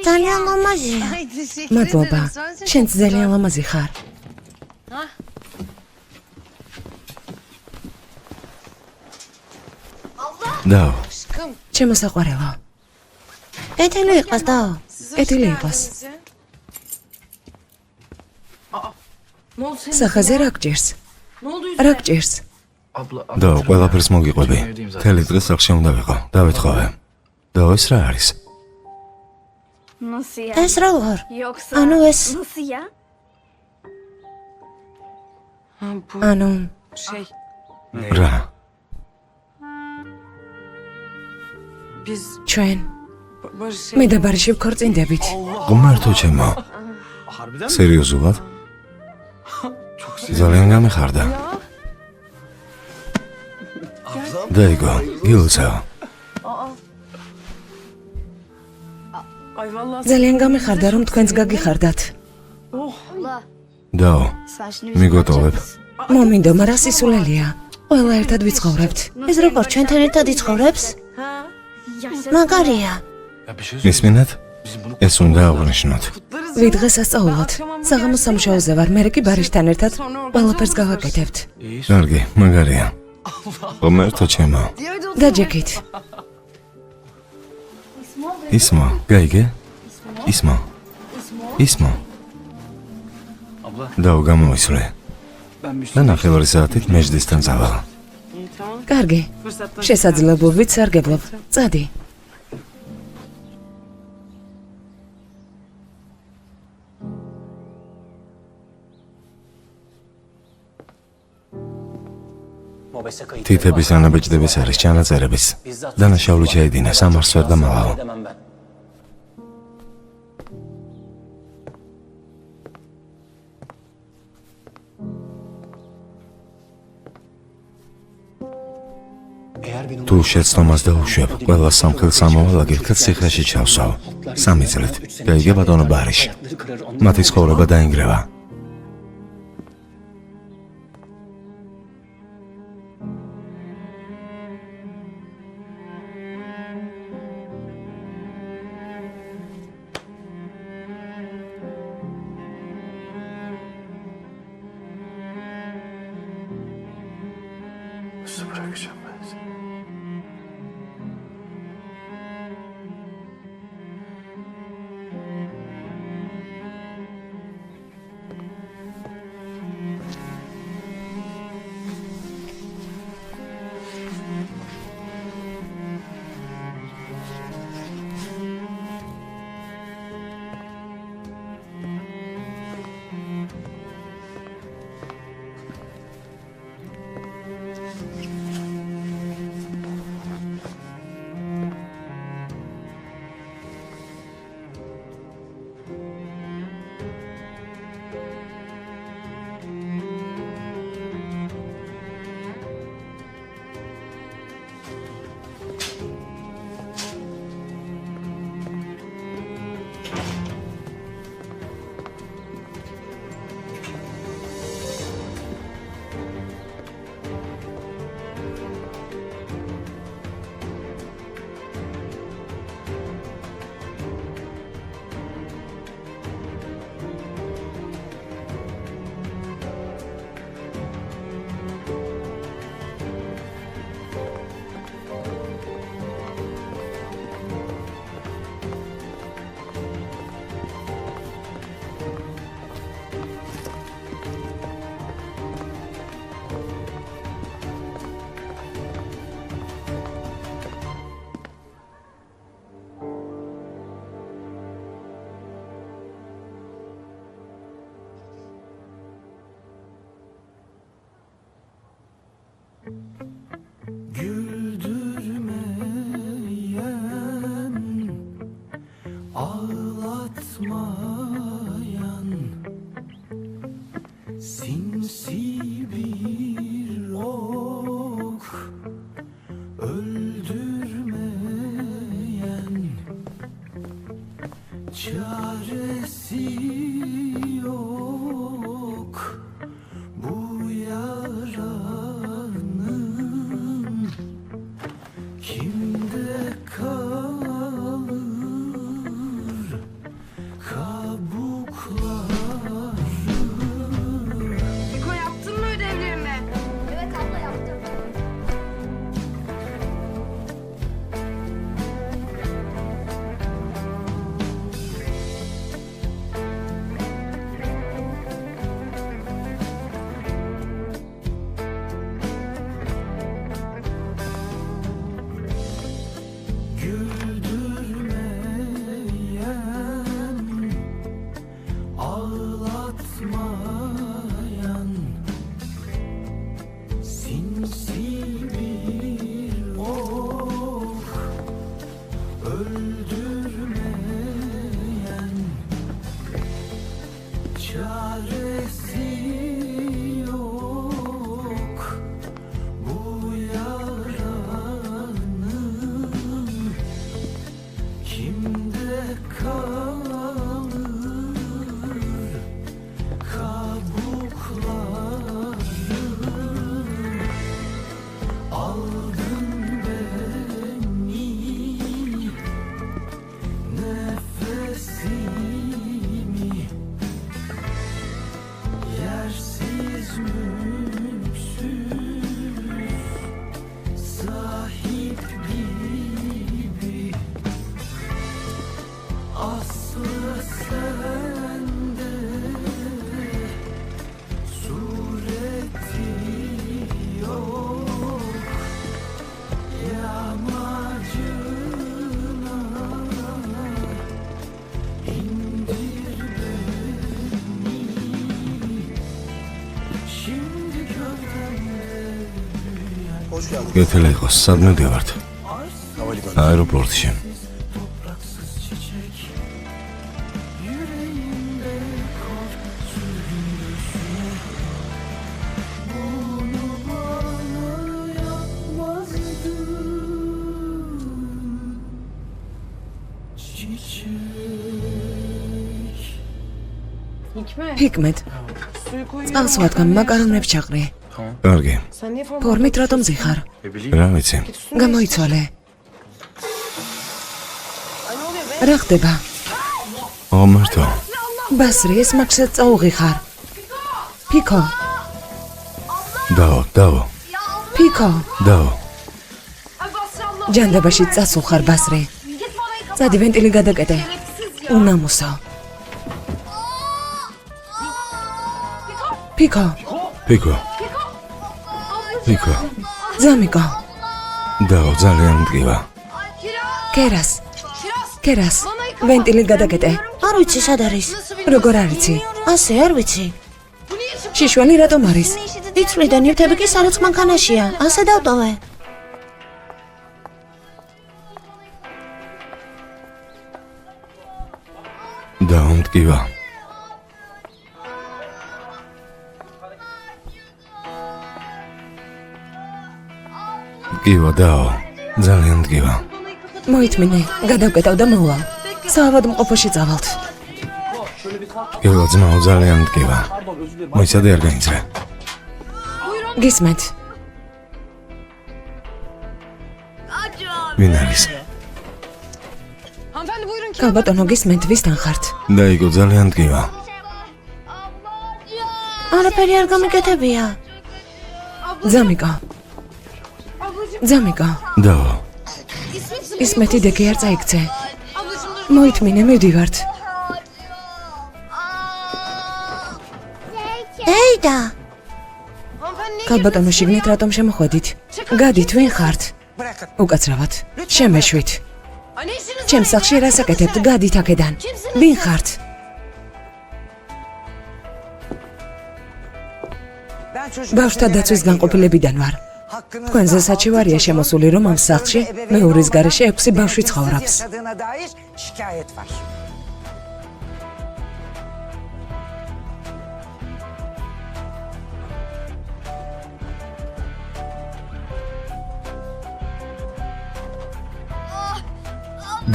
ძალიან ლამაზია. მადლობა. შენც ძალიან ლამაზი ხარ. დაო, ჩემო საყვარელო. კეთილი იყოს დაო. კეთილი იყოს. Ne oldu senin? სახაზე რა გჭირს? Ne oldu რა yüzüne? გჭირს? დაო, ყველაფერს მოგიყვები. მთელი დღე სახში უნდა ვიყო. დავითხოვე. დაო, ეს რა არის? Nasıl ya? ეს როგორ? Yoksa ანუ ეს nasıl ya? Ha, bu ანუ şey რა? biz ჩვენ barış მე და ბარიში ვქორწინდებით. ღმერთო ჩემო. სერიოზულად? ძალიან გამიხარდა. დაიგო, გილოცა. Ay vallahi ძალიან გამიხარდა რომ თქვენც გაგიხარდათ. Allah. დაო, Sen şimdi მიგოტოვებ. მომინდომა რა სისულელია. ყველა ერთად ვიცხოვრებთ. ეს როგორ ჩვენთან ერთად იცხოვრებს? მაგარია. მისმინეთ? ეს უნდა აღვნიშნოთ. ვიდღეს ასწავლოთ. საღამოს სამუშაოზე ვარ, მე კი ბარიშთან ერთად ყველაფერს გავაკეთებთ. კარგი, მაგარია. ღმერთო ჩემო. დაჯექით. ისმო, გაიგე? ისმო. ისმო. დაო, გამოისვლე. და ნახევარი საათით მეჯდისთან წავალ. iyi tamam. კარგი. Fırsatlar. შესაძლებლობით სარგებლობ. წადი. თითების ანაბეჭდების არის ჩანაწერების. დანაშაული ჩაედინა სამარს ვერ დამავალ. თუ შეცდომას დაუშვებ, ყველა სამხელ სამოვალაგეთ ციხეში ჩავსვავ. 3 წლით. გაიგე ბატონო ბარიშ. მათი ცხოვრება დაინგრევა. Nasıl bırakacağım ben seni? Güldürmeyen, ağlatmayan, sinsi bir ok, öldürmeyen, çaresi yok bu yaranın. Kimde kalır kabukları? Niko yaptın mı ödevlerini? Evet abla yaptım. Güldürmeyen, ağlatmayan, sinsi bir ok, öldürmeyen, çaresi yok bu yaranın. Kimde kalır kabukları? Aldın beni, nefesimi, yersiz mülksüz sahip gibi. Aslı sende, sureti yok. Yamacına indir beni. Şimdi gövdemde büyüyen გეთელა იყოს, სადმე ვდივართ? აეროპორტში. topraksız çiçek, yüreğimde kor sürgündüsüne. Bunu bana yapmazdın çiçek. Hikmet. ჰიკმეთ, Suyu koyuyorum. წყალს ვადგან მაკარონებს ჩაყრი. კარგი, Sen niye forma? ფორმით რატომ ზიხარ? რა ვიცი. გამოიცვალე. Ay ne oluyor be? რა ხდება? ამართო. ბასრი, ეს მაგსაც წაუღიხარ. ფიქო, დაო. ფიქო. Ay დაო. Basri abla. ჯანდაბაში წასულხარ ბასრი. Git bana yıkama. წადი ვენტილი გადაკეტე. Şerefsiz ya. უნამოსო. ფიქო, ფიქო. ფიქო. ზამიკო, დაო, ძალიან მტკივა. კერას, Kiraz. კერას. ვენტილი გადაკეტე. არ ვიცი სად არის. როგორ არ იცი? ასე არ ვიცი. შიშველი რატომ არის? იწვრი და ნივთები კი სადაც მანქანაშია. ასე დავტოვე. დაო, მტკივა. მტკივა, დაო. ძალიან მტკივა. მოითმინე, გადავკეტავ და მოვალ. საავადმყოფოში წავალთ. მტკივა, ძმაო, ძალიან მტკივა. მოიცადე არ გაინცრე. გისმენთ, ვინ არის? Hanımefendi buyurun. კალბატონო გისმენთ, ვისთან ხართ? დაიგო, ძალიან მტკივა. არაფერი არ გამიკეთებია. ზამიკო, ზამიკო. დაო. ისმეთი დეგი არ წაიქცე. Ablacığım dur. მოითმინე, მივდივართ. ეიდა. Hanımefendi ne კალბატონო შიგნით რატომ შემოხვედით? გადით, ვინ ხართ? უკაცრავად, შემეშვით. Ay ne işiniz var? ჩემს სახლში რას აკეთებთ? გადით აქედან. ვინ ხართ? ბავშვთა დაცვის განყოფილებიდან ვარ. თქვენზე საჩივარია შემოსული, რომ ამ სახლში მეურის გარეშე 6 ბავშვი ცხოვრობს.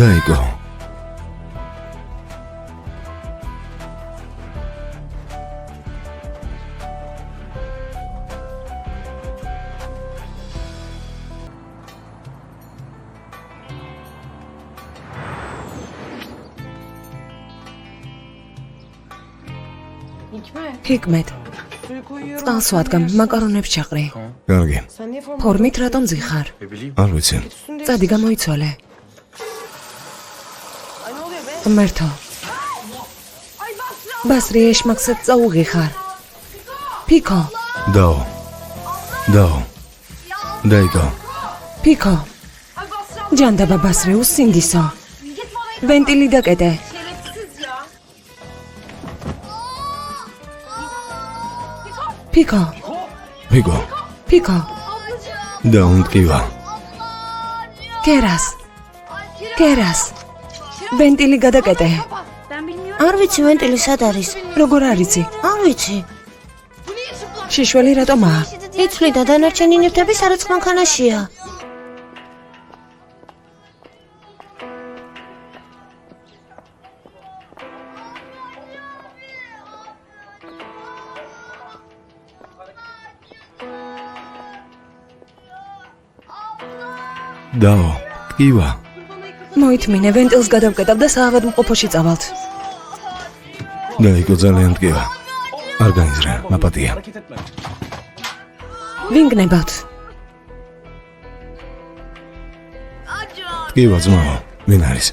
დაიგო. ჰიკმეთ, წყალს ვადგამ, მაკარონებს ჩაყრი. კარგი. ფორმით რატომ ზიხარ? არ ვიცი. წადი გამოიცვალე. მერთო. ბასრი ეშმაკსაც წაუღიხარ. პიკო. დაო. დაიგო. პიკო. ჯანდაბა ბასრი უსინდისო. ვენტილი დაკეტე. ვიგო. პიკო. დაუნტკივა. კერას. ვენტილი გადაკეტე. არ ვიცი ვენტილი სად არის. როგორ არიცი? არ ვიცი. შიშველი რატომაა? იცვლი და დანარჩენი ნივთები სარაცხ მანქანაშია. დაო. ტკივა. მოითმინე, ვენტილს გადავკეტავ და საავადმყოფოში წავალთ. დაიგო, ძალიან ტკივა. არ გაიზრე, მაპატია. ვინ გნებავთ? ტკივა ძმაო, ვინ არის?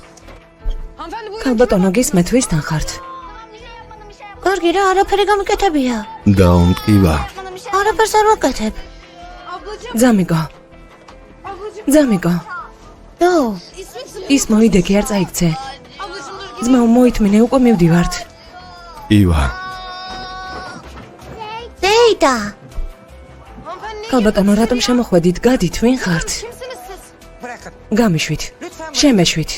ქალბატონო, გისმეთ, ვისთან ხართ? კარგი რა, არაფერი გამიკეთებია. დაო, ტკივა. არაფერს არ ვაკეთებ. ძამიგო. დაო. ის მოიდექი, არ წაიქცე. ძმაო, მოითმინე, უკვე მივდივართ. ტკივა. დეიდა. ქალბატონო, რატომ შემოხვედით? გადით, ვინ ხართ? გამიშვით. შემეშვით.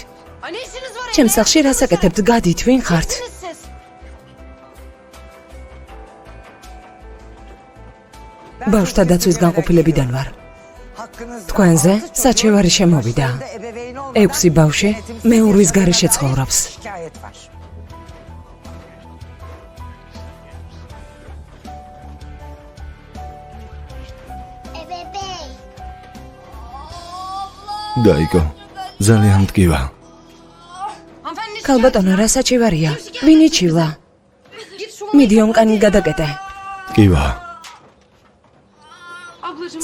ჩემს სახლში რას აკეთებთ? გადით, ვინ ხართ? ბავშვთა დაცვის განყოფილებიდან ვარ. თქვენზე საჩივარი შემოვიდა. 6 ბავშვი მეურის გარეშე ცხოვრობს. დაიგო. ძალიან ტკივა. ქალბატონო, რა საჩივარია? ვინ იჩივლა? მიდი ონკანი გადაკეტე. ტკივა.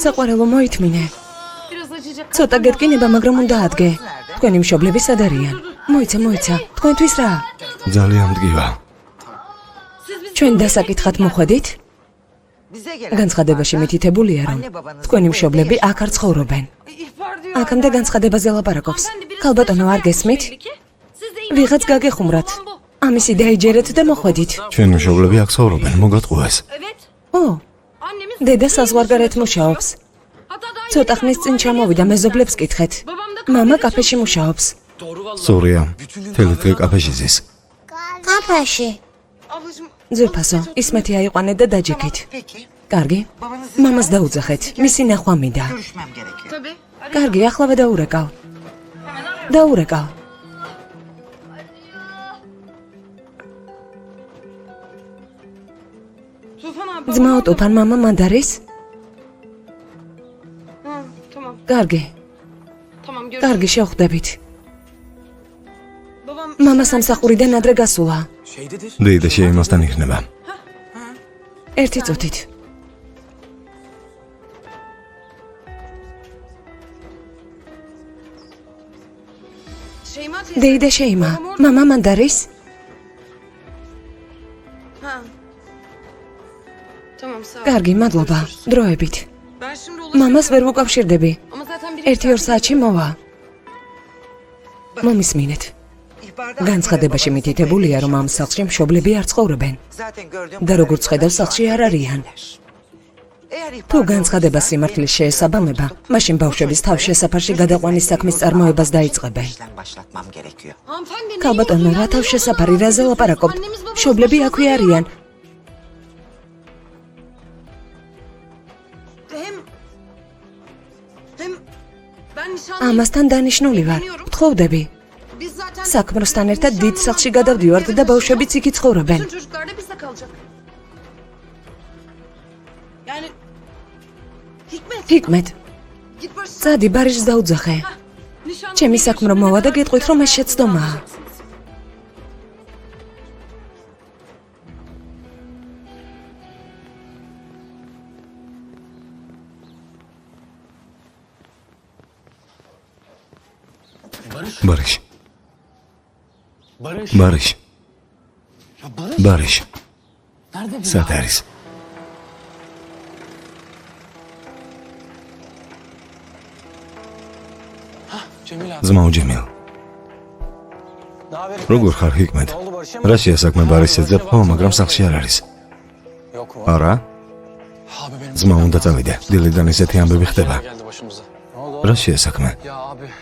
საყვარელო, მოითმინე. ცოტა გეტკინება, მაგრამ უნდა ადგე. თქვენი მშობლები სად არიან? მოიცა. თქვენთვის რა? ძალიან ტკივა. ჩვენ დასაკითხად მოხვედით? განცხადებაში მითითებულია, რომ თქვენი მშობლები აქ არ ცხოვრობენ. აქამდე განცხადებაზე ლაპარაკობს. ქალბატონო, არ გესმით? ვიღაც გაგეხუმრათ. ამისი დაიჯერეთ და მოხვედით. ჩვენ მშობლები აქ ცხოვრობენ, მოგატყუეს. ო, დედა საზღვარგარეთ მუშაობს. ცოტა ხნის წინ ჩამოვიდა, მეზობლებს კითხეთ. მამა კაფეში მუშაობს. სწორია. მთელი დღე კაფეში ზის. კაფეში. ძვირფასო, ისმეთი აიყვანეთ და დაჯექით. კარგი? მამას დაუძახეთ, მისი ნახვა მინდა. კარგი, ახლავე დაურეკავ. ძმაო, ტუფან მამა მანდ არის? კარგი, შევხვდებით. მამა სამსახურიდან ადრე გასულა. დეიდა შეიმასთან იქნება. ერთი წუთით. დეიდა შეიმა. მამა მანდ არის? კარგი, მადლობა. დროებით. მამას ვერ ვუკავშირდები. 1-2 საათში მოვა. მომისმინეთ. განცხადებაში მითითებულია, რომ ამ სახლში მშობლები არ ცხოვრობენ. და როგორც ხედავ, სახლში არ არიან. თუ განცხადება სიმართლის შეესაბამება, მაშინ ბავშვების თავშესაფარში გადაყვანის საქმის წარმოებას დაიწყებენ. ქალბატონო, რა თავშესაფარი, რაზე ლაპარაკობთ? მშობლები აქვე არიან. ამასთან დანიშნული ვარ. გთხოვდები. საქმროსთან ერთად დიდ სახლში გადავდივართ და ბავშვებიც იქ ცხოვრობენ. ჰიკმეთ, წადი ბარიშს დაუძახე. ჩემი საქმრო მოვა და გეტყვით, რომ ეს შეცდომაა. Barış. Barış. Barış. Sat არის? ზმაო ჯემილ. როგორ ხარ ჰიკმეთ? რა შეასაქმე ბარიშს ეძებ, ხო, მაგრამ სახლში არ არის. არა? ზმა უნდა წავიდე. დილიდან ისეთი ამბები ხდება. რა შეასაქმე?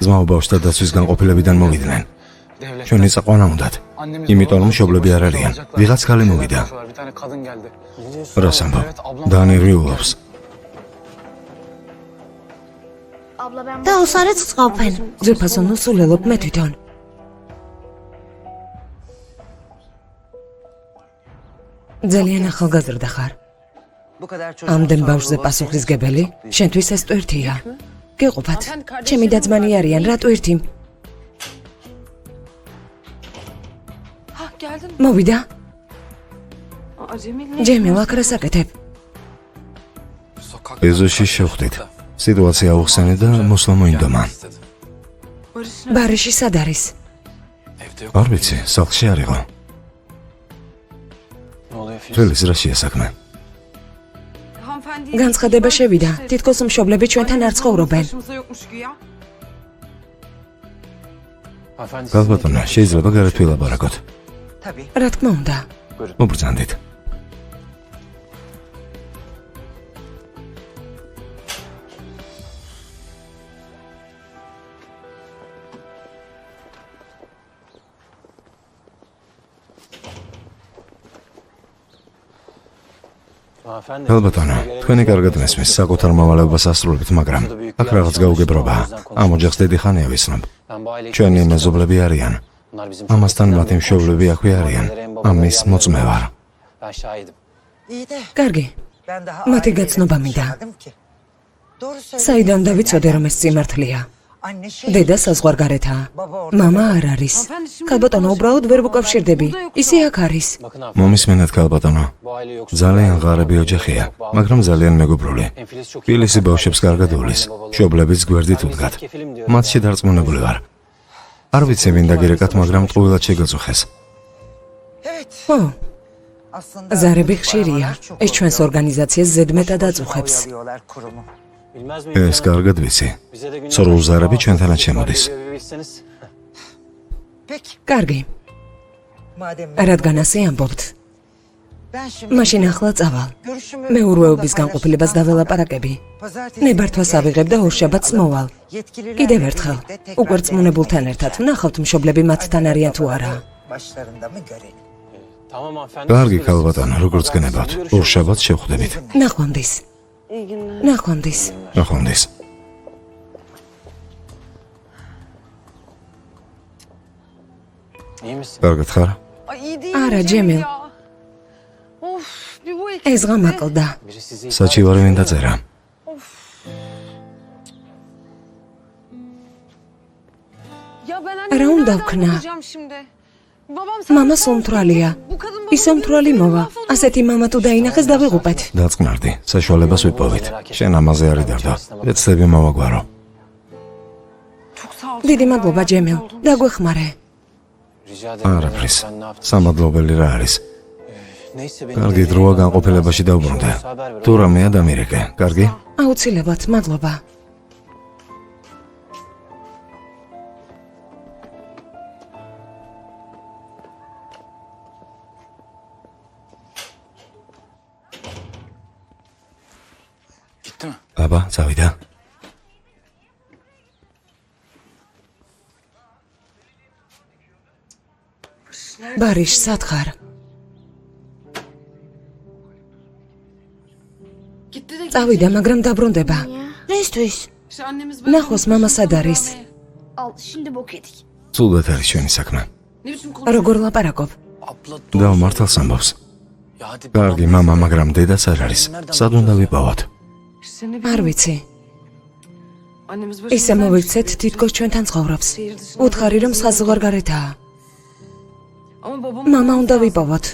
ზმაო ბავშვთა დაცვის განყოფილებიდან მოვიდნენ. ჩვენი წაყვანა უნდათ. იმიტომ რომ მშობლები არ არიან. ვიღაც ქალი მოვიდა. რას ამბობ? დაანერვიულობს. და უსარეც წყავენ. ძვირფასო, ნუსულელობ მე თვითონ. ძალიან ახალგაზრდა ხარ. ამდენ ბავშვზე პასუხისგებელი? შენთვის ეს ტვირთია. გეყოფათ, ჩემი დაძმანი არიან, რა ტვირთი? მოვიდა? ჯემილ, აქ რას აკეთებ? ეზოში შევხვდით. სიტუაცია უხსენე და მოსვლა მოინდომა. ბარიში სად არის? არ ვიცი, სახლში არ იყო. თველის რა შეასაქმე? განცხადება შევიდა. თითქოს მშობლები ჩვენთან არ ცხოვრობენ. ქალბატონო, შეიძლება გარეთ ვილაპარაკოთ. რა თქმა უნდა. მობრძანდით. ქალბატონო, თქვენი კარგად მესმის, საკუთარ მოვალეობას ასრულებთ, მაგრამ აქ რაღაც გაუგებრობაა. ამ ოჯახს დიდი ხანია ვიცნობ. ჩვენი მეზობლები არიან. ამასთან მათი მშობლები აქვე არიან. ამის მოწმე ვარ. კარგი. მათი გაცნობა მინდა. საიდან დავიცოდე, რომ ეს სიმართლეა? დედა საზღვარგარეთაა. მამა არ არის. ქალბატონო, უბრალოდ ვერ ვუკავშირდები. ისე აქ არის. მომისმენთ ქალბატონო. ძალიან ღარიბი ოჯახია, მაგრამ ძალიან მეგობრული. თბილისი ბავშვებს კარგად უვლის. მშობლებიც გვერდით უდგათ. მათში დარწმუნებული ვარ. არ ვიცი ვინ დაგირეკათ, მაგრამ ტყუილად შეგაწუხეს. ხო. ზარები ხშირია. ეს ჩვენს ორგანიზაციას ზედმეტად აწუხებს. ეს კარგად ვიცი. სრულ ზარები ჩვენთანაც შემოდის. კარგი. რადგან ასე ამბობთ, მაშინ ახლა წავალ. მე ურვეობის განყოფილებას დაველაპარაკები. ნებართვას ავიღებ და ორშაბათს მოვალ. კიდევ ერთხელ, უკვე რწმუნებულთან ერთად ვნახავთ მშობლები მათთან არიან თუ არა. კარგი ქალბატონო, როგორც გენებავთ, ორშაბათს შევხვდებით. ნახვამდის. ნახვამდის. ნახვამდის. კარგად ხარ? არა, ჯემილ. ეს ღამაკლდა. საჩივარი ვინ დაწერა? რა უნდა ვქნა? მამა სომთვრალია. ის სომთვრალი მოვა. ასეთი მამა თუ დაინახეს დავიღუპეთ. დაწყნარდი, საშუალებას ვიპოვით. შენ ამაზე არ იდარდო. ეცლები მოვაგვარო. დიდი მადლობა, ჯემილ. დაგვეხმარე. არაფრის. სამადლობელი რა არის? კარგი დროა განყოფილებაში დავბრუნდა. თუ რამეა დამირეკე, კარგი? აუცილებლად, მადლობა. აბა, წავიდა. ბარიშ, სათხარ. წავიდა, მაგრამ დაბრუნდება. რისთვის? ნახოს მამა სად არის. Al, şimdi bok yedik. ცუდად არის ჩვენი საქმე. როგორ ლაპარაკობ? და მართალს ამბობს. კარგი მამა, მაგრამ დედაც არ არის. სად უნდა ვიპოვოთ? არ ვიცი. ისე მოვიქცეთ, თითქოს ჩვენთან ცხოვრობს. უთხარი, რომ საზღვარგარეთაა. მამა უნდა ვიპოვოთ.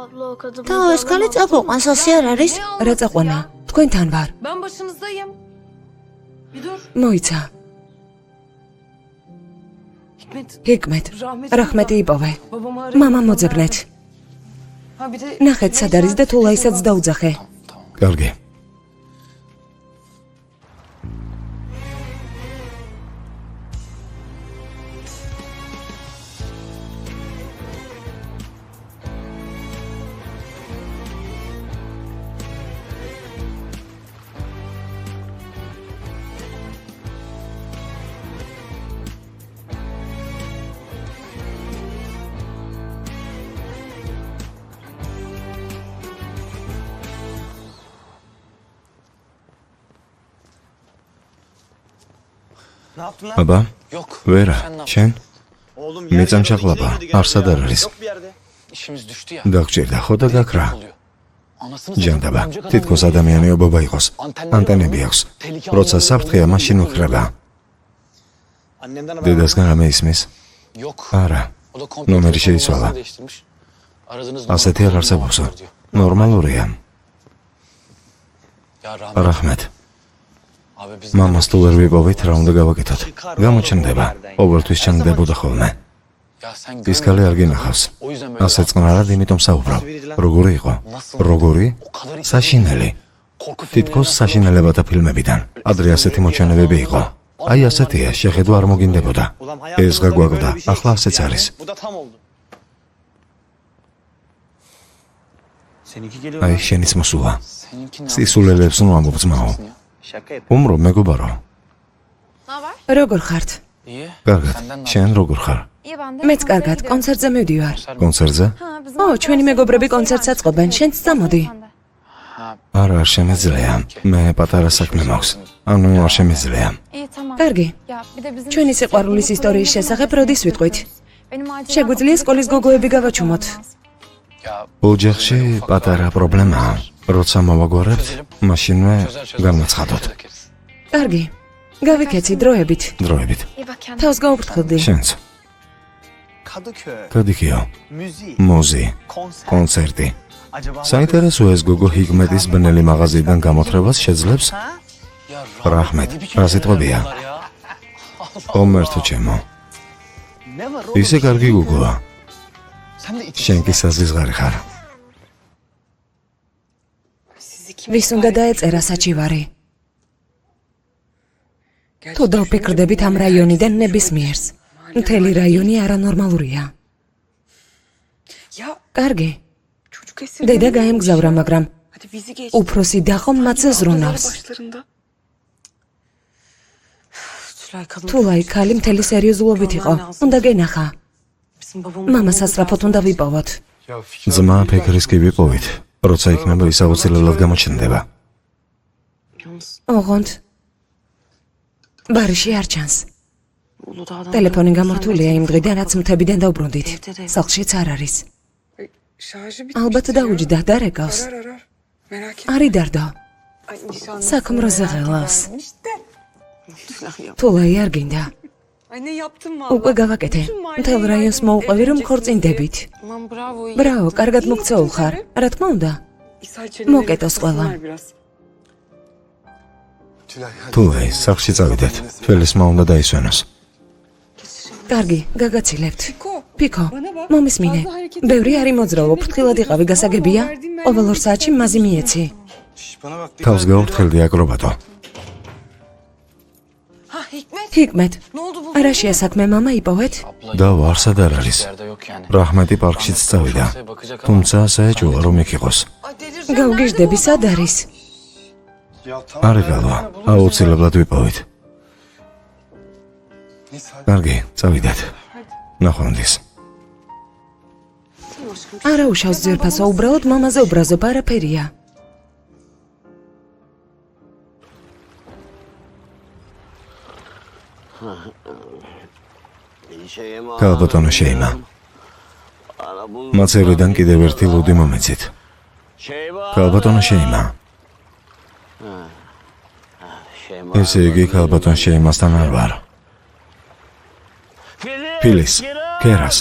Abla o kadın. Ta o eskali წაგვიყვანს, ასე არ არის? რა წაყვანა? თქვენთან ვარ. Ben başınızdayım. Bir dur. მოიცა. Hikmet. ჰიკმეთ, რაჰმეტი იპოვე. Babamı arayın. მამა მოძებნეთ. Ha bir de ნახეთ სად არის და თულაისაც დაუძახე. კარგი. Ne yaptın lan? აბა, Yok. ვერა, შენ? Oğlum მეწამშაღლაბა, არსად არ არის. Yok bir yerde. İşimiz düştü ya. დაგჭირდა ხო და გაქრა. Oluyor. Anasını ჯანდაბა, amca kadar თითქოს böyle. ადამიანი ობობა იყოს. ანტენები აქვს. როცა საფრთხეა, მაშინ უხრება. Annemden haber დედასგან რამე ისმის? yok. არა. O da komple ნომერი telefon შეიცვალა. numarasını değiştirmiş. Aradığınız ასეთი არ არსებობსო. diyor. ნორმალურია. Ya rahmet. რაჰმეტ. Abi biz მამას თუ ვერ ვიპოვეთ, რა უნდა გავაკეთოთ? გამოჩნდება. ყოველთვის ჩნდებოდა ხოლმე. Ya sen ის ქალი არ გინახავს. O yüzden böyle ასე წყნარად იმიტომ საუბრობ. როგორი იყო? როგორი? საშინელი. korku filmleri თითქოს საშინელებათა ფილმებიდან. ადრე ასეთი მოჩვენებები იყო. აი ასეთია, შეხედვა არ მოგინდებოდა. ეს გაგვაგდა, ახლა ასეც არის. Bu da tam oldu. Seninki geliyor. აი შენის მოსულა. Seninki ne? სისულელებს ნუ ამბობ ძმაო. Şaka yap. უმრო მეგობარო. როგორ ხართ? İyi. კარგად. შენ როგორ ხარ? İyi ben de. მეც კარგად, კონცერტზე მივდივარ. კონცერტზე? ო, ჩვენი მეგობრები კონცერტს აწყობენ, შენც წამოდი. არა, არ შემეძლია. მე პატარა საქმე მაქვს. ანუ არ შემეძლია. İyi tamam. კარგი. Ya bir de bizim ჩვენი სიყვარულის ისტორიის შესახებ როდის ვიტყვით? benim acil შეგვიძლია სკოლის გოგოები გავაჩუმოთ. Ya ოჯახში პატარა პრობლემაა. როცა მოვაგვარებთ, მაშინვე განაცხადოთ. კარგი. გავიქეცი დროებით. დროებით. iyi bak kendine. თავს გაუფრთხილდი. შენც. Kadıköy. კადიქიო. Müzik. მუზი. Konser. კონცერტი. Acaba საინტერესო ეს გოგო ჰიგმეტის ბნელი მაღაზიიდან გამოთრებას შეძლებს? Ya რაჰმეტ, ne biçim რა şeyler სიტყვებია? bunlar ya? ომერთო ჩემო. Ne var oğlum? ისე კარგი გოგოა. Sen de içi. შენ კი საზღვარი ხარ. ვის უნდა დაეწერა საჩივარი? თუ დავფიქრდებით ამ რაიონიდან ნებისმიერს. მთელი რაიონი არანორმალურია. ya კარგი. çocuk esir. დედა გაემგზავრა, მაგრამ Hadi bizi geç. უფროსი დახო მათზე ზრუნავს. Başlarında. Tülay kadın. თულაი ქალი მთელი სერიოზულობით იყო. უნდა გენახა. Bizim babamın მამას სასწრაფოდ უნდა ვიპოვოთ. ძმა ფიქრის კი ვიპოვით. როცა იქნება ის აუცილებლად გამოჩნდება. yalnız ოღონდ ბარიში არ ჩანს. Uludağ'dan. ტელეფონი გამორთულია იმ დღიდან, რაც მთებიდან დავბრუნდით. სახლშიც არ არის. Şarjı ალბათ დაუჯდა და რეკავს. arar. Merak etme. არი დარდო. Ay nişan. საქმროზე ღელავს. İşte. თულაი არ გინდა. Ay ne yaptın valla. უკვე გავაკეთე. მთელ რაიონს მოუყვევი, რომ ქორწინდებით. Aman bravo. iyi ბრავო, yaptın. კარგად İyi მოგცეულ yaptın ხარ. tabii. რა თქმა უნდა. İshal çeneleri მოკეტოს ყველა. kısasınlar biraz. თულაი, სახლში წავიდეთ. თველისმა უნდა დაისვენოს. კარგი, გაგაცილებთ. Piko. პიკო, Bana bak. მომისმინე. Fazla hareket ბევრი არ იმოძრავო, ფრთხილად იყავი, გასაგებია? ყოველ 2 საათში მაზი მიეცი. Bana bak. თავს გაუფრთხილდი აკრობატო. Ha Hikmet. ჰიკმეთ, Ne oldu bu? არა შეასაქმე მამა იპოვეთ? და ვარსად არ არის. Yerde yok yani. რაჰმეტი პარკშიც წავიდა. Bakacak ama. თუმცა საეჭვოა რომ იქ იყოს. Ay delireceğim. გავგიჟდები, სად არის? არი გალვა, აუცილებლად ვიპოვით. კარგი, წავიდეთ. ნახვამდის. არა უშავს ძვირფასო, უბრალოდ მამაზე უბრაზობ, არაფერია. ქალბატონო შეიმა. მაცევრიდან კიდევ ერთი ლუდი მომეცით. ქალბატონო შეიმა. ესე იგი ქალბატონ შეიმასთან არ ვარ. ფილის, კერას.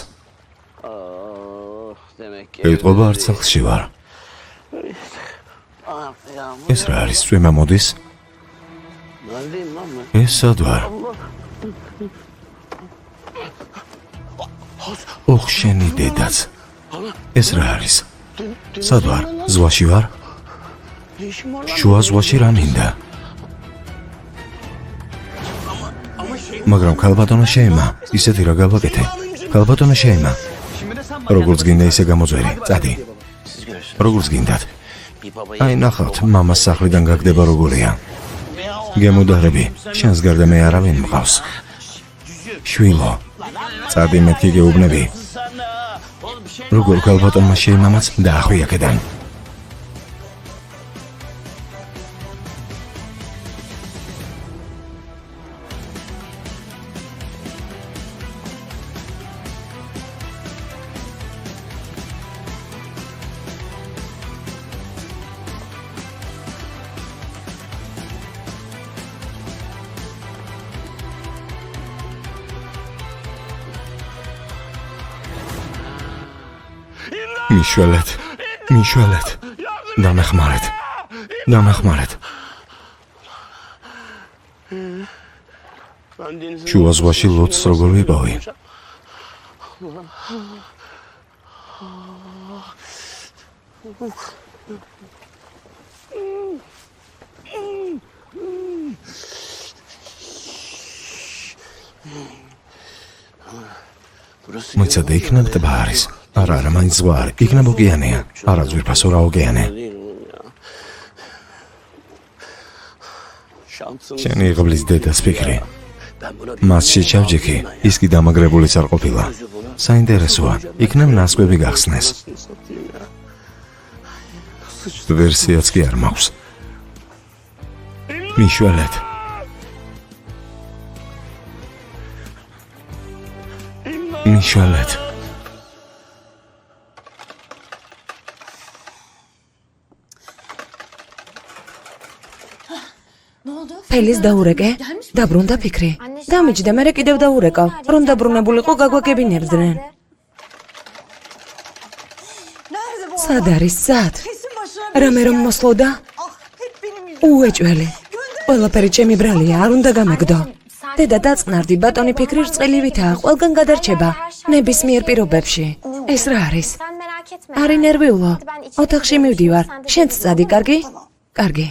ეტყობა არც სახლში ვარ. ეს რა არის, წვიმა მოდის? ეს სად ვარ? ოხ, შენი დედაც. ეს რა არის? სად ვარ? ზღვაში ვარ? შუა ზღვაში რა მინდა? მაგრამ ქალბატონო შეიმა, ისეთი რა გავაკეთე? ქალბატონო შეიმა. როგორც გინდა ისე გამოძვერი, წადი. როგორც გინდათ. აი ნახავთ, მამას სახლიდან გაგდება როგორია. გემოდარები, შენს გარდა მე არავინ მყავს. შვილო, წადი მეთქი გეუბნები. როგორ ქალბატონმა შეიმამაც დაახვი აქედან. მიშველეთ, დამეხმარეთ. შუა ზღვაში ლოდს როგორ ვიპოვი? მოიცადე, იქნებ ტბა არის. არა, მაინც ზღვა არის. იქნებ ოკეანეა. არა ძვირფასო რა ოკეანე. შენი იღბლის დედას ფიქრი. მასში ჩავჯექი, ის კი დამაგრებულიც არ ყოფილა. საინტერესოა, იქნებ ნასკვები გახსნეს. ვერსიაც კი არ მაქვს. მიშველეთ. ფელის დაურეკე? დაბრუნდა ფიქრი. დამიჯდა, მერე კიდევ დაურეკავ. რომ დაბრუნებულიყო, გაგვაკებინებდნენ. სად არის სად? რამე რომ მოსლოდა? უეჭველი. ყველაფერი ჩემი ბრალია, არ უნდა გამეგდო. დედა დაწნარდი, ბატონი ფიქრი რწყელივითაა, ყველგან გადარჩება. ნებისმიერ პირობებში. ეს რა არის? არი ნერვიულო. ოთახში მივდივარ. შენც წადი, კარგი? კარგი.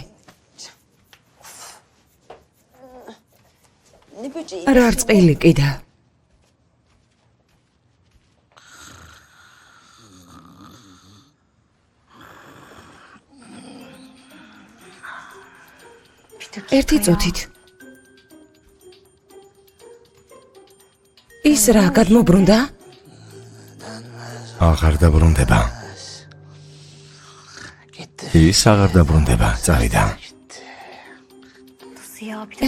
რა რწყილი კიდე? ერთი წუთით. ის რა გადმობრუნდა? აღარ დაბრუნდება. ის აღარ დაბრუნდება, წავიდა.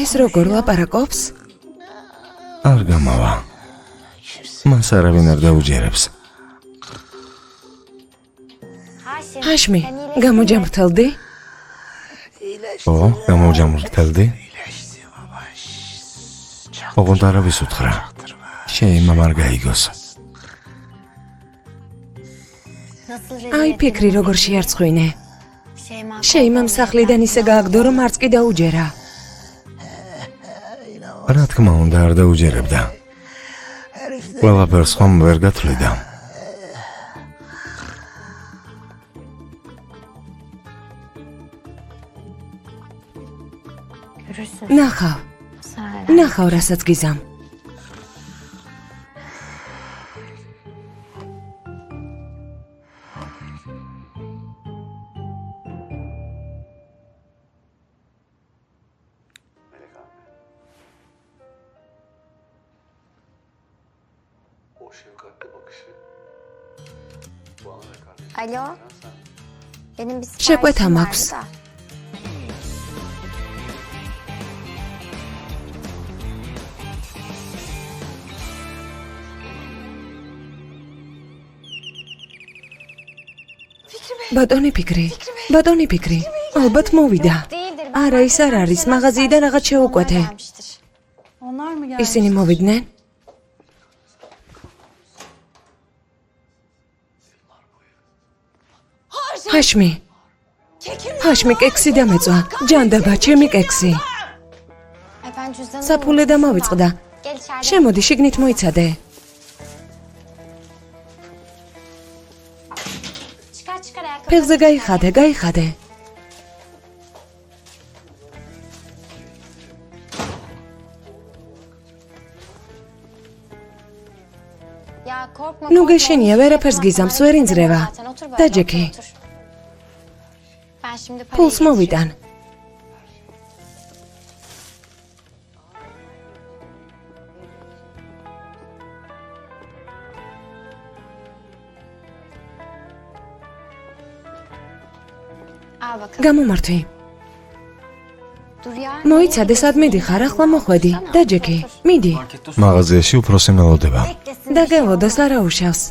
ეს როგორ ლაპარაკობს? არ გამავა. მას არავინ არ დაუჯერებს. ჰაშმი, გამოჯამრთელდი? ო, გამოჯამრთელდი? ოღონდ არავის უთხრა. შეიმამ არ გაიგოს. აი ფიქრი როგორ შეარცხვინე. შეიმამ სახლიდან ისე გააგდო, რომ არც კი დაუჯერა. რა თქმა უნდა არ დაუჯერებდა. ყველაფერს ხომ ვერ გათვლიდა. ნახავ რასაც გიზამ. Alo. Benim bir Şekweta siparişim Max. vardı da. ბატონი ფიქრი, ბატონი ფიქრი, ალბათ მოვიდა. Değildir. არა, ის არ არის, მაღაზიიდან რაღაც შეუკვეთე. Gelmiştir. Onlar mı geldi? ისინი მოვიდნენ? ჰაშმი. ჰაშმი კექსი დამეწვა. ჯანდაბა, ჩემი კექსი. Ay ben cüzdanımı საფულე დამავიწყდა. Gel içeride. შემოდი, შიგნით მოიცადე. Çıkar çıkar ayakkabı. ფეხზე გაიხადე, გაიხადე. Ya korkma. ნუ korkma. გეშენია, ვერაფერს გიზამს, ვერ ინძრევა. Zaten otur böyle, დაჯექი. otur, otur. Ben şimdi parayı ფულს მოვიტან. Al bakalım. გამომართვი. Dur ya. მოიცადე, სად მიდიხარ, ახლა მოხვედი. დაჯექი. მიდი. მაღაზიაში უფროსი მელოდება. და გელოდოს არა უშავს.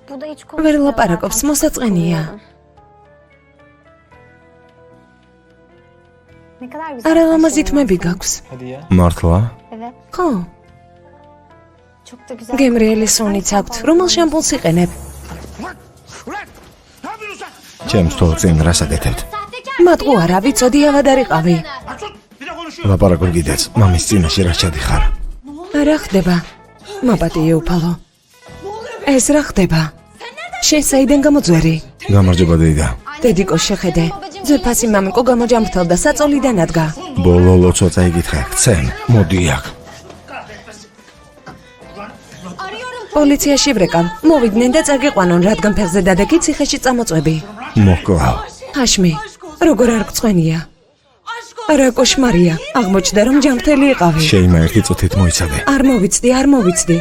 Bu da hiç ვერ ლაპარაკობს, მოსაწყენია. Ne kadar güzel. არა ლამაზი saçların თმები var. გაქვს. Hadi ya. მართლა? Evet. ხო, Çok da güzel. გემრიელი სუნიც აქვთ. რომელ შამპუნს იყენებ? ჩემს თვალ წინ რას აკეთებთ? მატყუ არა, ვიცოდი ავადარიყავი. ლაპარაკობ კიდეც, მამის წინაშე რა ჩადიხარ? რა ხდება? მაპატიე უფალო. ეს რა ხდება? შენ საიდან გამოძვერი? გამარჯობა დეიდა. დედიკო შეხედე. ძვირფასი მამიკო გამოჯამრთელდა, საწოლიდან ადგა. ბოლო ლოცვა წაიგითხე, ხცენ, მოდი აქ. პოლიციაში ვრეკავ. მოვიდნენ და წაგიყვანონ, რადგან ფეხზე დადექი ციხეში წამოწვევი. მოკლავ. ჰაშმი, როგორ არ გწვენია? რა კოშმარია, აღმოჩნდა რომ ჯამრთელი იყავი. შეიმა ერთი წუთით მოიცადე. არ მოვიცდი, არ მოვიცდი.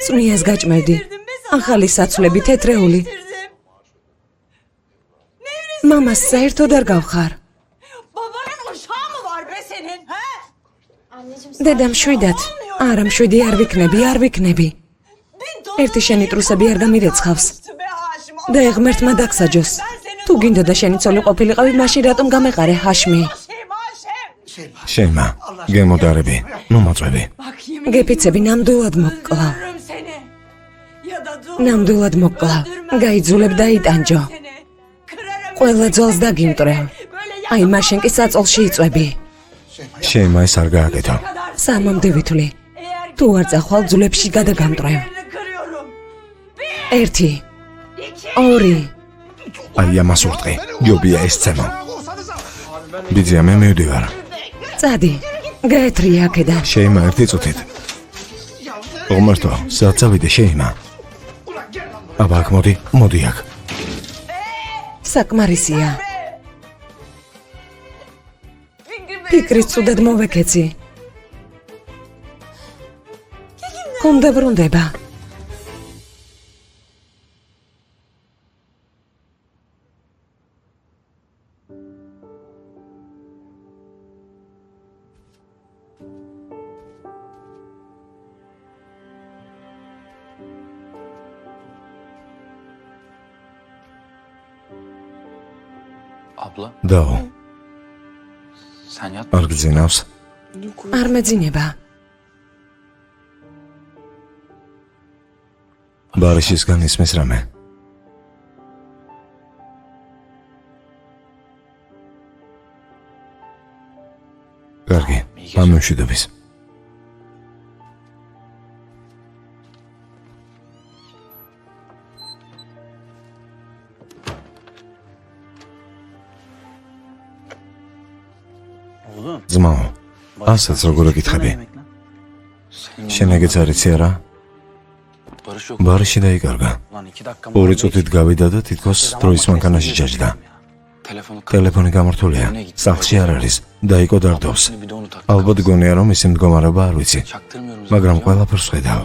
წვნიას გაჭმევდი. ახალი საცვლები თეთრეული. მამას საერთოდ არ გავხარ. Babanın uşağı mı var be senin? He? Anneciğim დედამ შვიდად. არა მშვიდი არ ვიქნები, არ ვიქნები. ერთი შენი ტრუსები არ გამირეცხავს. Be Haşim. და ეღმერთმა დაგსაჯოს. თუ გინდა და შენი ცოლი ყოფილიყავი, მაშინ რატომ გამეყარე ჰაშმი? Haşim. შეიმა, გემოდარები, ნუ მოწვევი. Bak yemin გეფიცები ნამდვილად მოკლა. ediyorum seni. Ya da dur. ნამდვილად მოკლა. გაიძულებ და იტანჯო. Seni. Kırarım. ყველა ძვალს დაგიმტრევ. Böyle აი მაშინ კი საწოლში იწვევი. შეიმა ეს არ გააკეთო. სამამდე ვითვლი. eğer თუ არ წახვალ ძულებში გადაგამტრევ. yerini kırıyorum. 1 2 აი ამას ურტყი. ჯობია ეს ცემო. ბიძია მე მივდივარ. წადი. გაეთრია აქედან. შეიმა ერთი წუთით. ღმერთო, სად წავიდე შეიმა? აბა აქ მოდი, მოდი აქ. საკმარისია. ფიქრის ცუდად მოვეკეცი. უნდა ბრუნდება. Abla დაო, sen yat. არ გძინავს? არ მეძინება. ბარიშისგან ისმის რამე? კარგი, ამშვიდობის. Oğlum. ძმაო, ასაც როგორ ეკითხები? შენ ეგეც არ იცი არა? Barış yok. ბარიში დაიკარგა. Lan 2 dakika. 2 წუთით გავიდა და თითქოს დროის მანქანაში ჩაჯდა. ტელეფონი გამართულია. სახლში არ არის. დაიკო დარდობს. ალბათ გონია რომ ისე მდგომარეობა არ ვიცი. მაგრამ ყველაფერს ხედავ.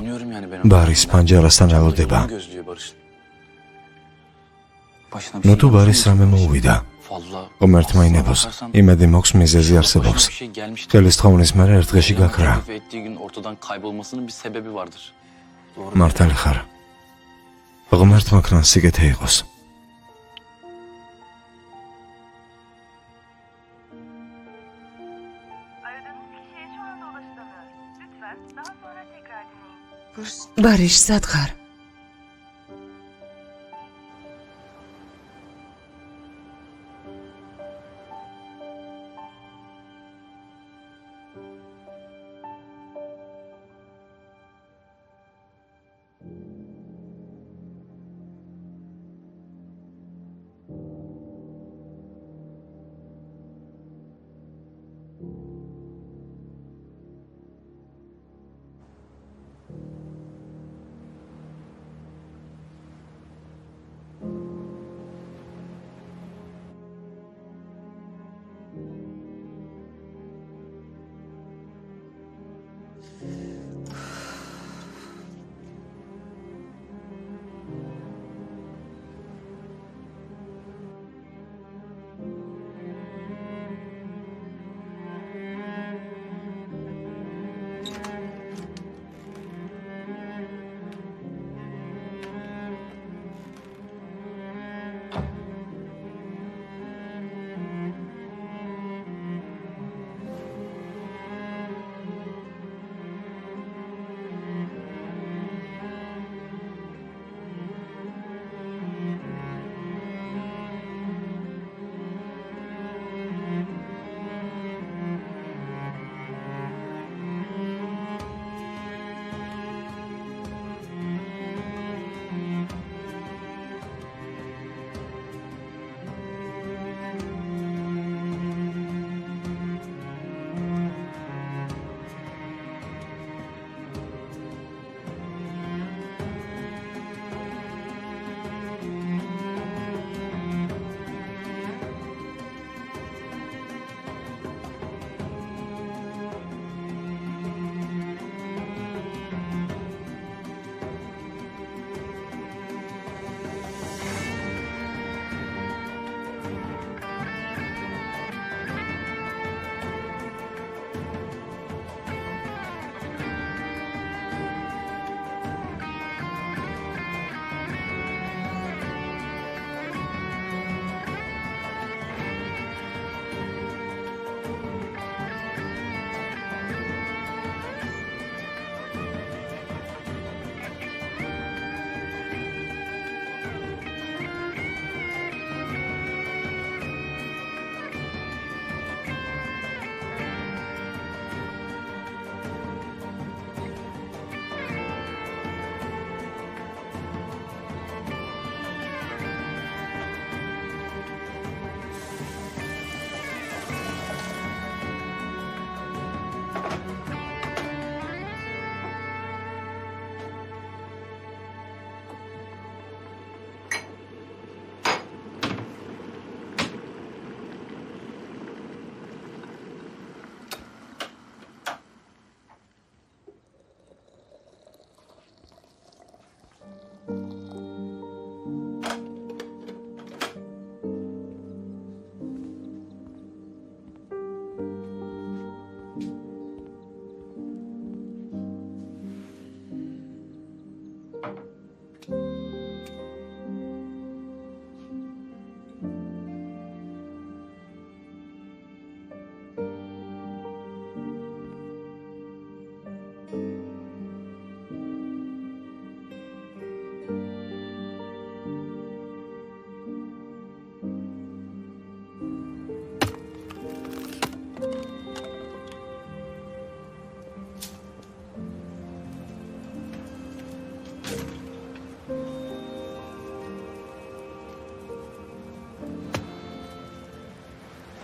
ბარის პანჯარასთან ელოდება. ნუ თუ ბარის რამე მოუვიდა. ღმერთმა ინებოს. იმედი მოქვს მიზეზი არსებობს. ხელის თხოვნის მერე ერთ დღეში გაქრა. მართალი ხარ. ღმერთმა ქნა სიკეთე იყოს. ბარიშ, სად ხარ?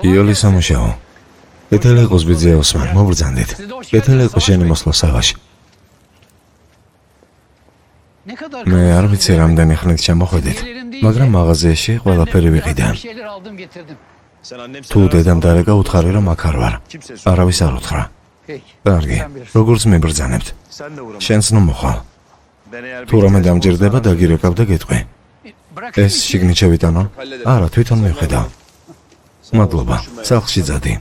იოლი სამუშაო. კეთილი იყოს ბიძე ოსმან, მობრძანდით. კეთილი იყოს შენი მოსვლა საღაში. მე არ ვიცი რამდენი ხნით შემოხვედით. მაგრამ მაღაზიაში ყველაფერი ვიყიდა. Bir şeyler aldım getirdim. თუ დედამ დარეკა უთხარი რომ აქ არ ვარ. არავის არ უთხრა. Peki. კარგი, Sen bilirsin. როგორც მიბრძანებთ. Sen de uğramadın. შენც ნუ მოხვალ. Ben eğer თუ რამე დამჯერდება დაგირეკავ და გეტყვი. Bırak. ეს შიგნით შევიტანო? არა, თვითონ მივხედავ. მადლობა. სახლში ძადი.